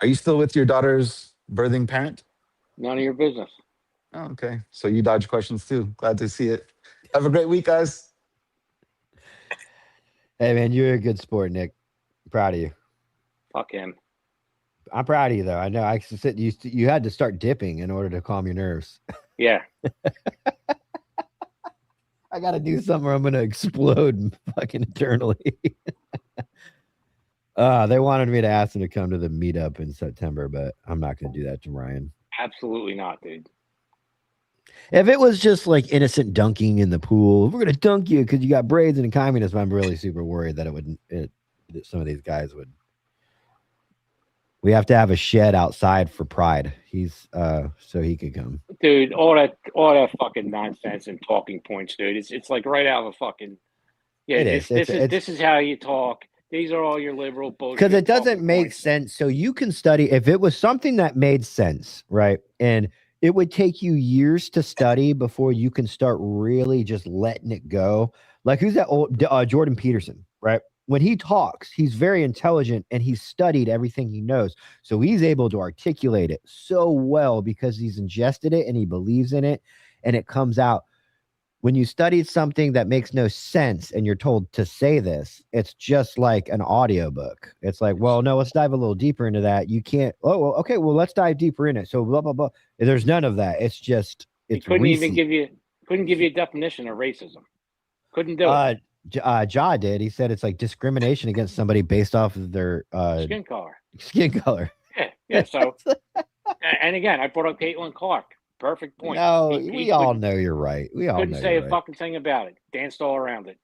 Are you still with your daughter's birthing parent? None of your business. Oh, okay. So you dodge questions too. Glad to see it. Have a great week, guys. Hey, man, you're a good sport, Nick. Proud of you. Fuck him. I'm proud of you, though. I know. I said you had to start dipping in order to calm your nerves. Yeah. I got to do something or I'm going to explode fucking eternally. They wanted me to ask him to come to the meetup in September, but I'm not going to do that to Ryan. Absolutely not, dude. If it was just like innocent dunking in the pool, we're going to dunk you because you got braids and a communism, I'm really super worried that that some of these guys would. We have to have a shed outside for Pride. He's so he could come. Dude, all that fucking nonsense and talking points, dude. It's like right out of a fucking This is how you talk. These are all your liberal bullshit. Because it doesn't make sense. So you can study if it was something that made sense, right? And it would take you years to study before you can start really just letting it go. Like who's that old Jordan Peterson, right? When he talks, he's very intelligent and he's studied everything he knows. So he's able to articulate it so well because he's ingested it and he believes in it and it comes out. When you study something that makes no sense and you're told to say this, it's just like an audiobook. It's like, well, no, let's dive a little deeper into that. You can't. Oh, well, okay. Well, let's dive deeper in it. So blah, blah, blah. There's none of that. It's just, it's couldn't give you a definition of racism. Couldn't do it. Ja did. He said it's like discrimination against somebody based off of their skin color. Skin color. Yeah. So, and again, I brought up Caitlin Clark. Perfect point. No, we all know you're right. We all couldn't know say you're a fucking thing about it. Danced all around it.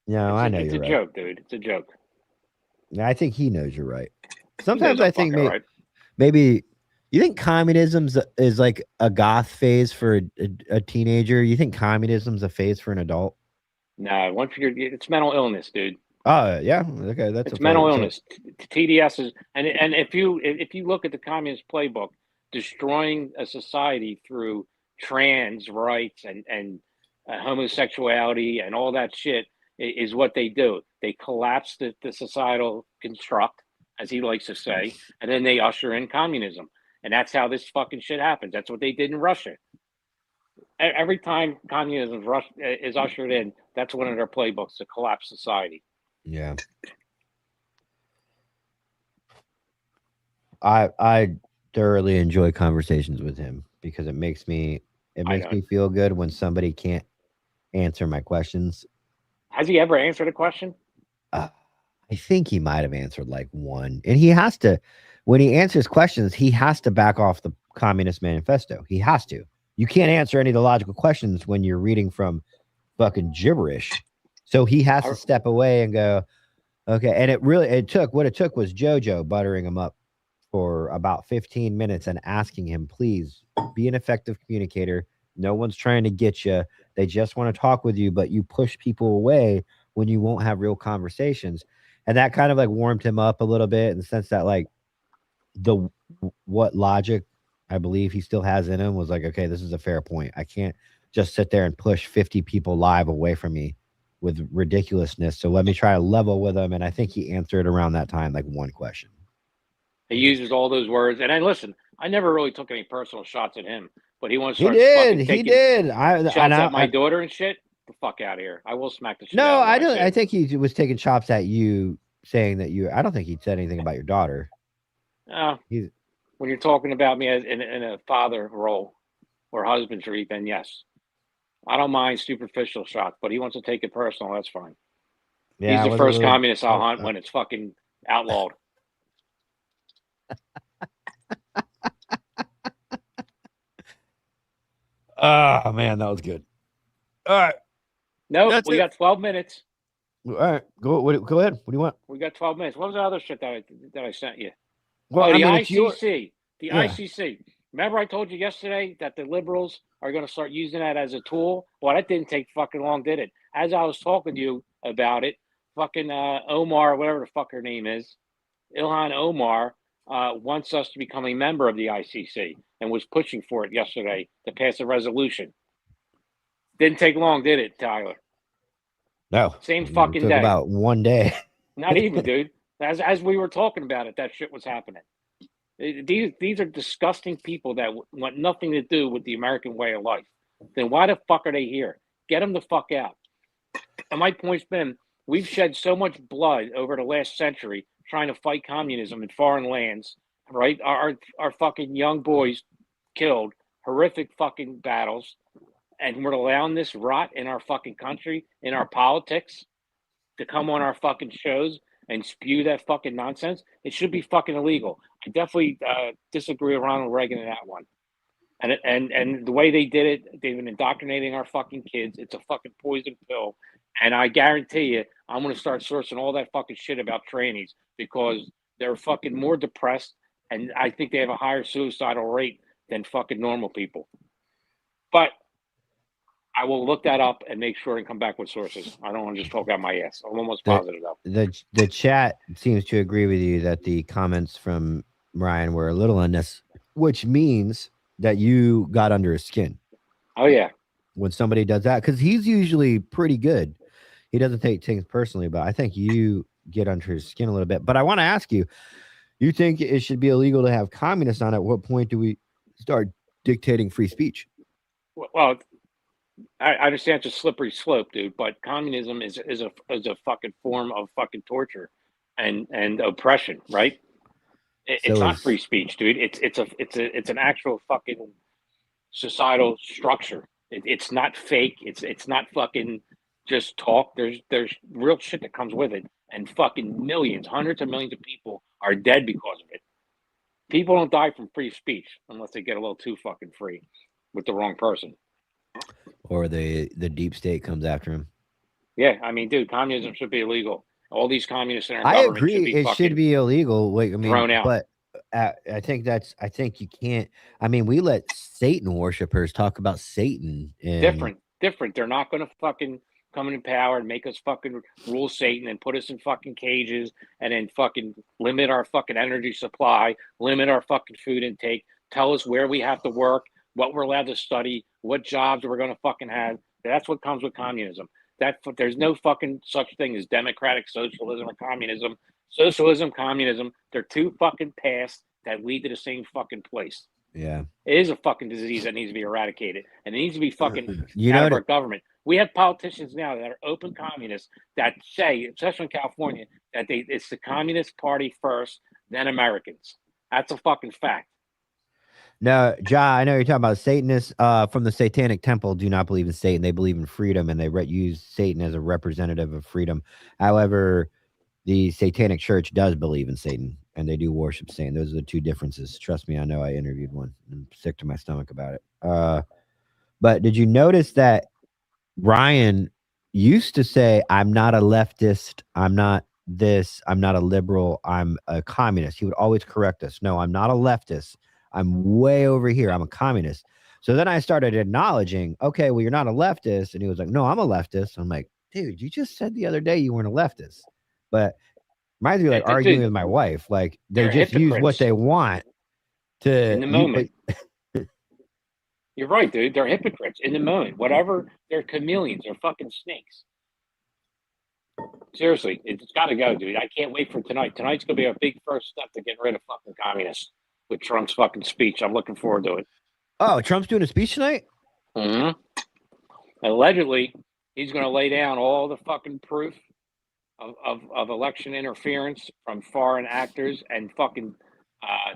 No, I know you're right. It's a joke, dude. It's a joke. I think he knows you're right. Sometimes I think right. maybe you think communism is like a goth phase for a teenager. You think communism's a phase for an adult? No, it's mental illness, dude. Oh yeah, okay, it's mental illness. TDS is, and if you look at the communist playbook, destroying a society through trans rights and homosexuality and all that shit is what they do. They collapse the societal construct, as he likes to say, and then they usher in communism. And that's how this fucking shit happens. That's what they did in Russia. Every time communism is ushered in, that's one of their playbooks to collapse society. Yeah. I thoroughly enjoy conversations with him because it makes me feel good when somebody can't answer my questions. Has he ever answered a question? I think he might have answered like one. And he has to, when he answers questions, he has to back off the Communist Manifesto. He has to. You can't answer any of the logical questions when you're reading from fucking gibberish. So he has to step away and go, okay. And what it took was JoJo buttering him up for about 15 minutes and asking him, please be an effective communicator. No one's trying to get you. They just want to talk with you, but you push people away when you won't have real conversations. And that kind of like warmed him up a little bit in the sense that like what logic I believe he still has in him was like, okay, this is a fair point. I can't just sit there and push 50 people live away from me with ridiculousness. So let me try to level with him. And I think he answered around that time, like one question. He uses all those words. And listen, I never really took any personal shots at him, but he wants to start He did. Shots at my daughter and shit. The fuck out of here. I will smack the shit out of him. No, I don't. I think he was taking chops at you saying that I don't think he said anything about your daughter. No. When you're talking about me in a father role or husbandry, then yes. I don't mind superficial shots, but he wants to take it personal. That's fine. Yeah, he's the first communist I'll hunt when it's fucking outlawed. Oh, man, that was good. All right. No, we got 12 minutes. All right. Go ahead. What do you want? We got 12 minutes. What was the other shit that I sent you? Well, the ICC. The ICC. Remember I told you yesterday that the liberals are going to start using that as a tool? Well, that didn't take fucking long, did it? As I was talking to you, about it. Fucking Omar, whatever the fuck her name is, Ilhan Omar, wants us to become a member of the ICC and was pushing for it yesterday to pass a resolution. Didn't take long, did it, Tyler? No. Same It fucking took day. about one day. Not even, dude. As we were talking about it, that shit was happening. These are disgusting people that want nothing to do with the American way of life. Then why the fuck are they here? Get them the fuck out. And my point's been, we've shed so much blood over the last century trying to fight communism in foreign lands, right? Our fucking young boys killed, horrific fucking battles, and we're allowing this rot in our fucking country, in our politics, to come on our fucking shows and spew that fucking nonsense. It should be fucking illegal. I definitely disagree with Ronald Reagan in that one. And the way they did it, they've been indoctrinating our fucking kids. It's a fucking poison pill. And I guarantee you, I'm going to start sourcing all that fucking shit about trannies because they're fucking more depressed. And I think they have a higher suicidal rate than fucking normal people. But I will look that up and make sure and come back with sources. I don't want to just talk out my ass. I'm almost positive though. The chat seems to agree with you that the comments from Ryan were a little unnecessary, which means that you got under his skin. Oh, yeah. When somebody does that, because he's usually pretty good. He doesn't take things personally, but I think you get under his skin a little bit. But I want to ask you, you think it should be illegal to have communists on? At what point do we start dictating free speech? Well, I understand it's a slippery slope, dude, but communism is a fucking form of fucking torture and oppression, right? It's not free speech, dude. It's an actual fucking societal structure. It's not fake. It's not fucking just talk. There's real shit that comes with it, and fucking millions, hundreds of millions of people are dead because of it. People don't die from free speech unless they get a little too fucking free with the wrong person. Or the deep state comes after him. Yeah, I mean, dude, communism should be illegal. All these communists in our I government agree. should be It should be illegal. Wait, I mean, thrown out. But I think you can't. I mean, we let Satan worshipers talk about Satan. And Different. They're not going to fucking come in power and make us fucking rule Satan and put us in fucking cages and then fucking limit our fucking energy supply, limit our fucking food intake, tell us where we have to work, what we're allowed to study, what jobs we're going to fucking have. That's what comes with communism. There's no fucking such thing as democratic socialism or communism. Socialism, communism, they're two fucking paths that lead to the same fucking place. Yeah. It is a fucking disease that needs to be eradicated. And it needs to be fucking You out know of our government. We have politicians now that are open communists that say, especially in California, that it's the Communist Party first, then Americans. That's a fucking fact. No, Ja, I know you're talking about Satanists from the Satanic Temple do not believe in Satan. They believe in freedom, and they use Satan as a representative of freedom. However, the Satanic Church does believe in Satan, and they do worship Satan. Those are the two differences. Trust me, I know. I interviewed one. I'm sick to my stomach about it. But did you notice that Ryan used to say, I'm not a leftist, I'm not this, I'm not a liberal, I'm a communist. He would always correct us. No, I'm not a leftist. I'm way over here. I'm a communist. So then I started acknowledging, okay, well, you're not a leftist. And he was like, no, I'm a leftist. I'm like, dude, you just said the other day you weren't a leftist. But reminds me like arguing with my wife. Like they just use what they want to in the moment. You're right, dude. They're hypocrites in the moment. Whatever, they're chameleons. They're fucking snakes. Seriously, it's got to go, dude. I can't wait for tonight. Tonight's going to be a big first step to getting rid of fucking communists with Trump's fucking speech. I'm looking forward to it. Oh, Trump's doing a speech tonight? Mm-hmm. Allegedly, he's going to lay down all the fucking proof of election interference from foreign actors and fucking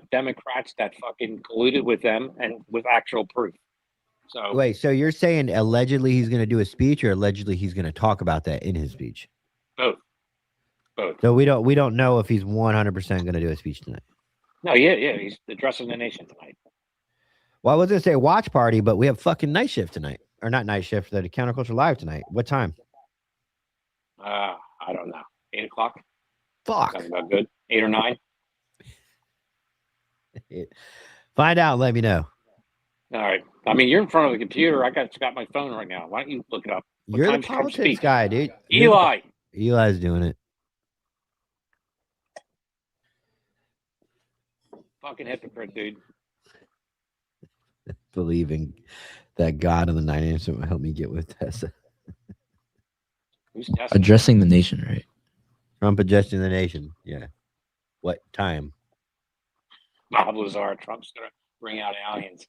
Democrats that fucking colluded with them and with actual proof. So wait, so you're saying allegedly he's going to do a speech, or allegedly he's going to talk about that in his speech? Both. So we don't know if he's 100% going to do a speech tonight. No, yeah, he's addressing the nation tonight. Well, I was going to say watch party, but we have fucking night shift tonight, or not night shift. The Counterculture Live tonight. What time? I don't know. 8 o'clock. Fuck. Sounds about good. 8 or 9. Find out. And let me know. All right. I mean, you're in front of the computer. I got my phone right now. Why don't you look it up? You're the politics guy, dude. Eli. Eli's doing it. Fucking hypocrite, dude. Believing that God in the 9 inch will help me get with Tessa. Who's Tessa? Addressing the nation, right? Trump addressing the nation. Yeah. What time? Bob Lazar. Trump's gonna bring out aliens.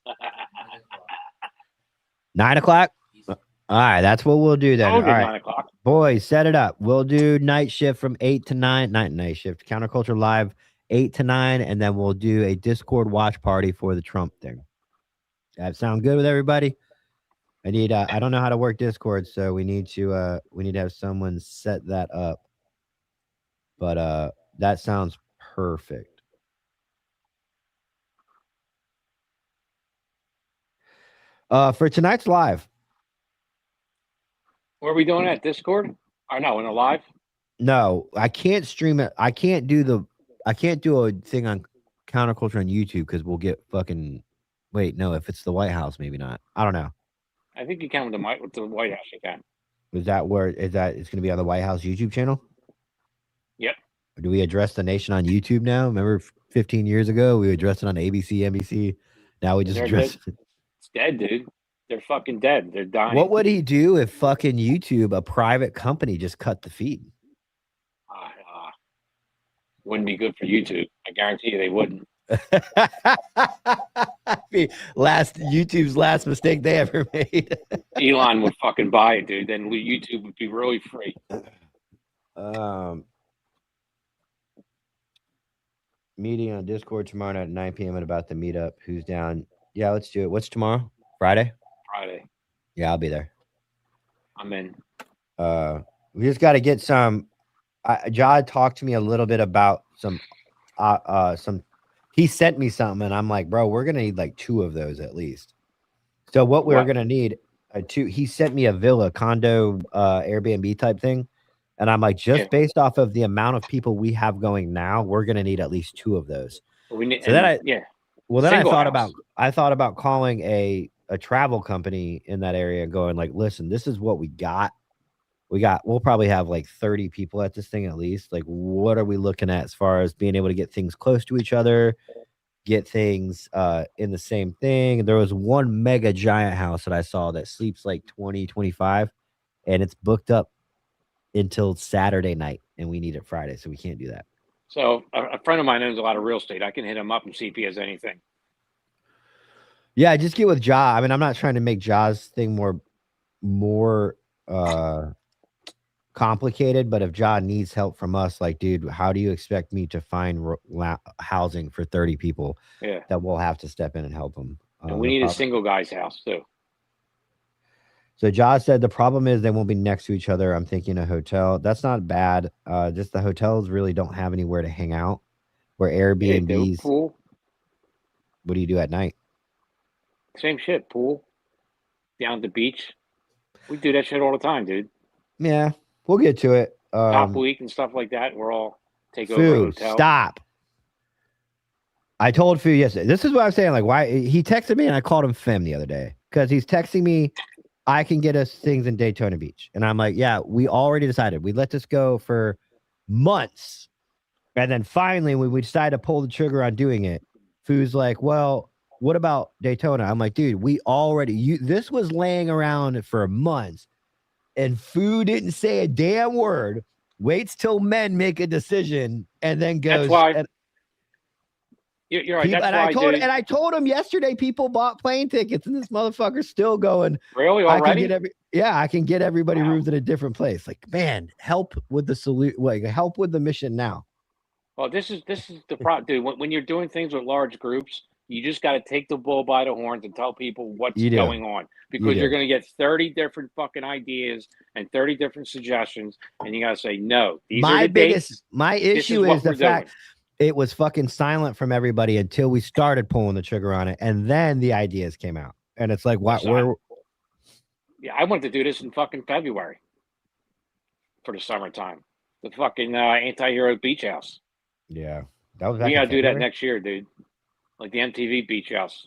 9 o'clock. All right, that's what we'll do then. Oh, All right, 9 o'clock. boys, set it up. We'll do night shift from 8 to 9. Night shift. Counterculture Live 8 to 9, and then we'll do a Discord watch party for the Trump thing. That sound good with everybody? I need. I don't know how to work Discord, so we need to have someone set that up. But that sounds perfect. For tonight's live. What are we doing at Discord? Or no, in a live? No, I can't stream it. I can't do a thing on Counterculture on YouTube because we'll get fucking. Wait, no. If it's the White House, maybe not. I don't know. I think you can with the White House. You can. Is that where it's going to be on the White House YouTube channel? Yep. Or do we address the nation on YouTube now? Remember 15 years ago we addressed it on ABC, NBC. Now we just address it. It's dead, dude. They're fucking dead. They're dying. What would he do if fucking YouTube, a private company, just cut the feed? Wouldn't be good for YouTube. I guarantee you they wouldn't. YouTube's last mistake they ever made. Elon would fucking buy it, dude. Then YouTube would be really free. Meeting on Discord tomorrow night at 9 p.m. and about the meetup. Who's down? Yeah, let's do it. What's tomorrow? Friday? Friday. Yeah, I'll be there. I'm in. We just got to get some. Jod talked to me a little bit about some. He sent me something, and I'm like, bro, we're gonna need like 2 of those at least. So what we're gonna need, he sent me a villa condo, Airbnb type thing, and I'm like, just based off of the amount of people we have going now, we're gonna need at least 2 of those. We need. So then I thought about calling a travel company in that area, and going like, listen, this is what we got. We'll probably have like 30 people at this thing at least. Like, what are we looking at as far as being able to get things close to each other, get things in the same thing? There was one mega giant house that I saw that sleeps like 20, 25, and it's booked up until Saturday night, and we need it Friday, so we can't do that. So a friend of mine owns a lot of real estate. I can hit him up and see if he has anything. Yeah, just get with Ja. I mean, I'm not trying to make Ja's thing more complicated, but if Ja needs help from us, like, dude, how do you expect me to find housing for 30 people? Yeah, that we'll have to step in and help them. And we need a single guy's house too. So Ja said the problem is they won't be next to each other. I'm thinking a hotel. That's not bad. Just the hotels really don't have anywhere to hang out. Where Airbnbs. Pool. What do you do at night? Same shit. Pool. Down at the beach. We do that shit all the time, dude. Yeah, we'll get to it. Top week and stuff like that. We're all take over a hotel. Stop. I told Fu yesterday. This is what I'm saying. Like, why he texted me and I called him Fem the other day because he's texting me. I can get us things in Daytona Beach, and I'm like, yeah, we already decided. We let this go for months, and then finally, when we decided to pull the trigger on doing it, Fu's like, well, what about Daytona? I'm like, dude, we already. This was laying around for months, and Fu didn't say a damn word. Waits till men make a decision, and then goes. That's why. You're right. That's why, I told him yesterday people bought plane tickets, and this motherfucker's still going. Really? Already? I can get everybody rooms in a different place. Like, man, help with the salute. Like, help with the mission now. Well, this is the problem, dude. When you're doing things with large groups, you just got to take the bull by the horns and tell people what's going on, because you're going to get 30 different fucking ideas and 30 different suggestions, and you got to say no. My issue is the fact. It was fucking silent from everybody until we started pulling the trigger on it, and then the ideas came out. And it's like, what? Yeah, I wanted to do this in fucking February for the summertime. The fucking anti-hero beach house. Yeah, that was. We gotta do that next year, dude. Like the MTV beach house.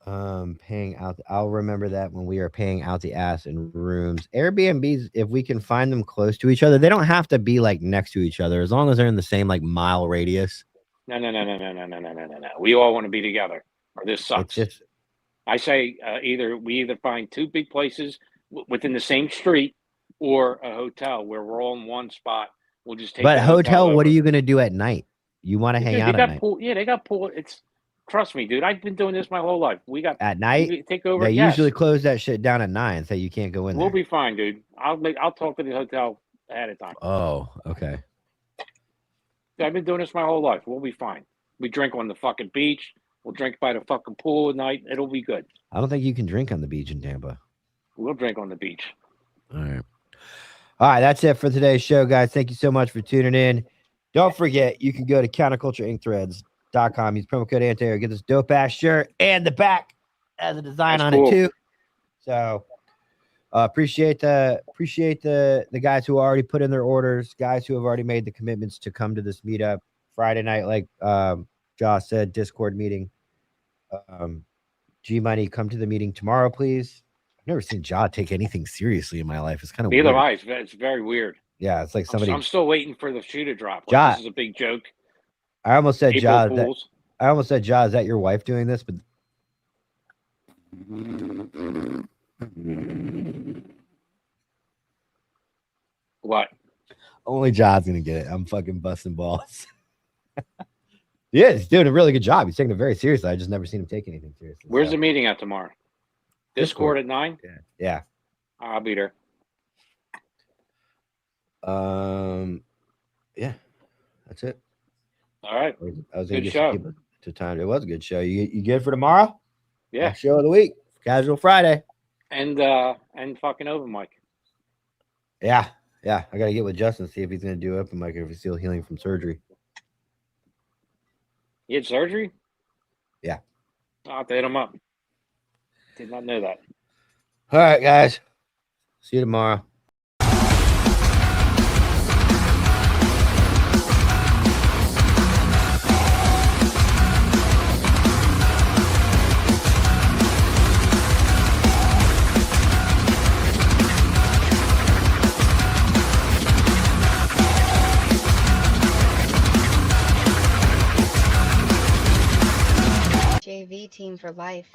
Paying out. I'll remember that when we are paying out the ass in rooms. Airbnbs, if we can find them close to each other, they don't have to be like next to each other as long as they're in the same like mile radius. No. We all want to be together, or this sucks. It's just, I say we either find two big places within the same street, or a hotel where we're all in one spot. We'll just take. but the hotel, what over. are you gonna do at night? You want to hang out at night? Pool. Yeah, they got pool. Trust me, dude. I've been doing this my whole life. We got at night. Take over. They yes. usually close that shit down at 9, so you can't go in. We'll there. be fine, dude. I'll talk to the hotel ahead of time. Oh, okay. I've been doing this my whole life. We'll be fine. We drink on the fucking beach. We'll drink by the fucking pool at night. It'll be good. I don't think you can drink on the beach in Tampa. We'll drink on the beach. All right. All right. That's it for today's show, guys. Thank you so much for tuning in. Don't forget, you can go to countercultureinkthreads.com. Use promo code ANTAIR. Get this dope ass shirt, and the back has a design on it too. So appreciate the guys who already put in their orders, guys who have already made the commitments to come to this meetup Friday night, like Josh said, Discord meeting. G Money, come to the meeting tomorrow, please. I've never seen Ja take anything seriously in my life. It's kind of weird. Neither have I. It's very weird. Yeah, it's like somebody. I'm still waiting for the shoe to drop. Ja, this is a big joke. I almost said Ja. I almost said Ja. Is that your wife doing this? But what? Only Ja's gonna get it. I'm fucking busting balls. Yeah, he's doing a really good job. He's taking it very seriously. I just never seen him take anything seriously. Where's the meeting at tomorrow? Discord at 9? Yeah. I'll be there. Yeah, that's it. All right. I was good show. To time. It was a good show. You good for tomorrow? Yeah. Next show of the week. Casual Friday. And fucking open mic. Yeah. I gotta get with Justin, see if he's gonna do open mic or if he's still healing from surgery. You had surgery? Yeah. I'll have to hit him up. Did not know that. All right, guys. See you tomorrow. JV team for life.